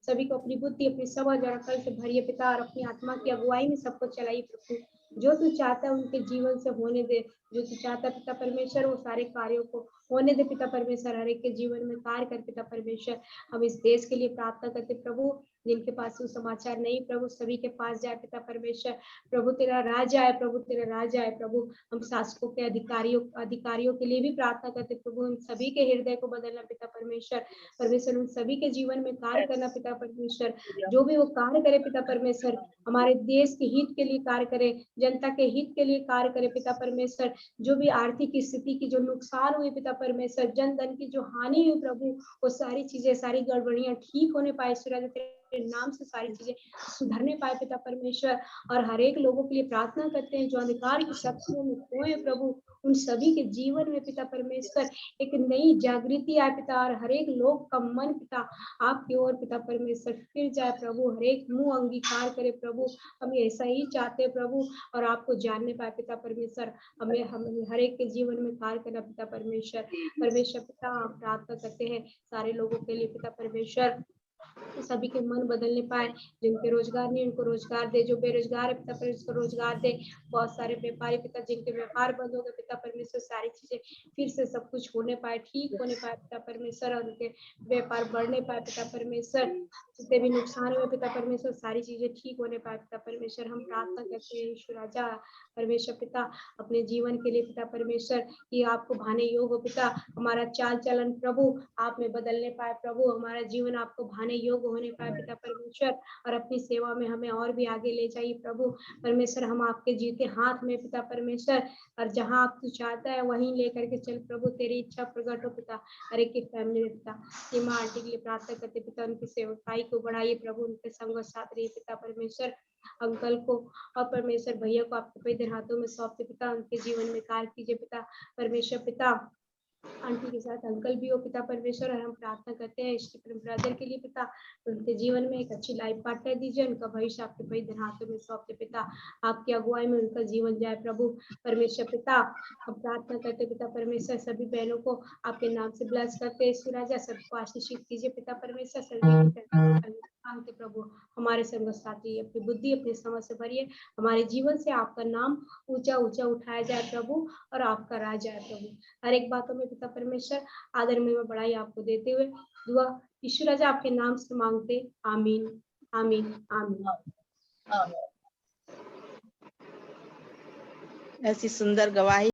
सभी को अपनी बुद्धि अपनी समझ और अकल से भरिए पिता, और अपनी आत्मा की अगुवाई में सबको चलाइए प्रभु। जो तू चाहता है उनके जीवन से होने दे, जो तू चाहता है पिता परमेश्वर वो सारे कार्यों को होने दे पिता परमेश्वर, हर एक के जीवन में कार्य कर पिता परमेश्वर। हम इस देश के लिए प्रार्थना करते प्रभु, जिनके पास सुसमाचार नहीं प्रभु सभी के पास जाए पिता परमेश्वर। प्रभु तेरा राज आए, प्रभु तेरा राज आए प्रभु। हम शासकों के अधिकारियों के लिए भी प्रार्थना करते प्रभु, उन सभी के हृदय को बदलना पिता परमेश्वर। परमेश्वर उन सभी के जीवन में कार्य करना पिता परमेश्वर, जो भी वो कार्य करे पिता परमेश्वर, हमारे देश के हित के लिए कार्य करे, जनता के हित के लिए कार्य करे पिता परमेश्वर। जो भी आर्थिक स्थिति की जो नुकसान हुई पिता परमेश्वर, जन धन की जो हानि हुई प्रभु, वो सारी चीजें, सारी गड़बड़ियां ठीक होने पाए सूर्य तेरे नाम से, सारी चीजें सुधरने पाए पिता परमेश्वर। और हर एक लोगों के लिए प्रार्थना करते हैं जो अंधकार की शक्तियों में खोए प्रभु, उन सभी के जीवन में पिता परमेश्वर एक नई जागृति आए पिता, और हर एक लोग का मन पिता आपकी ओर पिता परमेश्वर फिर जाए प्रभु, हर एक मुंह अंगीकार करे प्रभु। हम ऐसा ही चाहते हैं प्रभु, और आपको जानने पाए पिता परमेश्वर। हमें हर एक के जीवन में कार्य करना पिता परमेश्वर। परमेश्वर पिता हम प्रार्थना करते हैं सारे लोगों के लिए पिता परमेश्वर, सभी के मन बदलने पाए, जिनके रोजगार नहीं उनको रोजगार दे, जो बेरोजगार है पिता परमेश्वर रोजगार दे। बहुत सारे व्यापारी पिता जिनके व्यापार बंद हो गए पिता परमेश्वर, सारी चीजें फिर से सब कुछ होने पाए, ठीक होने पाए पिता परमेश्वर, और उनके व्यापार बढ़ने पाए पिता परमेश्वर। जितने भी नुकसान हुए पिता परमेश्वर, सारी चीजें ठीक होने पाए पिता परमेश्वर। हम प्रार्थना करते हैं ईश्वर राजा परमेश्वर पिता अपने जीवन के लिए पिता परमेश्वर, कि आपको भाने योग्य हो पिता, हमारा चाल चलन प्रभु आप में बदलने पाए प्रभु, हमारा जीवन आपको भाने योग्य होने पाए पिता परमेश्वर, और अपनी सेवा में हमें और भी आगे ले जाइए प्रभु परमेश्वर। हम आपके जीते हाथ में पिता परमेश्वर, और जहाँ आप तू चाहता है वहीं लेकर के चल प्रभु, तेरी इच्छा प्रकट हो पिता। हर एक की फैमिली में पिता सीमा आंटी के लिए प्रार्थना करते पिता, उनकी सेवकाई को बढ़ाइए प्रभु, उनके संग साथ रहिए पिता परमेश्वर। अंकल को और परमेश्वर भैया को आपके पवित्र हाथों में सौंपते पिता, उनके जीवन में कार्य कीजिए पिता परमेश्वर पिता। आंटी के साथ अंकल भी हो पिता परमेश्वर, और हम प्रार्थना करते हैं स्टीफन ब्रदर के लिए पिता, उनके जीवन में एक अच्छी लाइफ पार्टनर दीजिए, उनका भविष्य आपके पवित्र हाथों में सौंपते पिता, आपकी अगुवाई में उनका जीवन जाए प्रभु परमेश्वर पिता। हम प्रार्थना करते पिता परमेश्वर, सभी बहनों को आपके नाम से ब्लेस करते हैं राजा, सबको आशीषित कीजिए पिता परमेश्वर। सभी मांगते प्रभु, हमारे संग साथी अपनी बुद्धि अपनी समझ से भरिए, हमारे जीवन से आपका नाम ऊंचा ऊंचा उठाया जाए प्रभु, और आपका राज आए प्रभु। हर एक बातों में पिता परमेश्वर आदर में बढ़ाई आपको देते हुए दुआ ईश्वर राजा आपके नाम से मांगते, आमीन आमीन आमीन। ऐसी सुंदर गवाही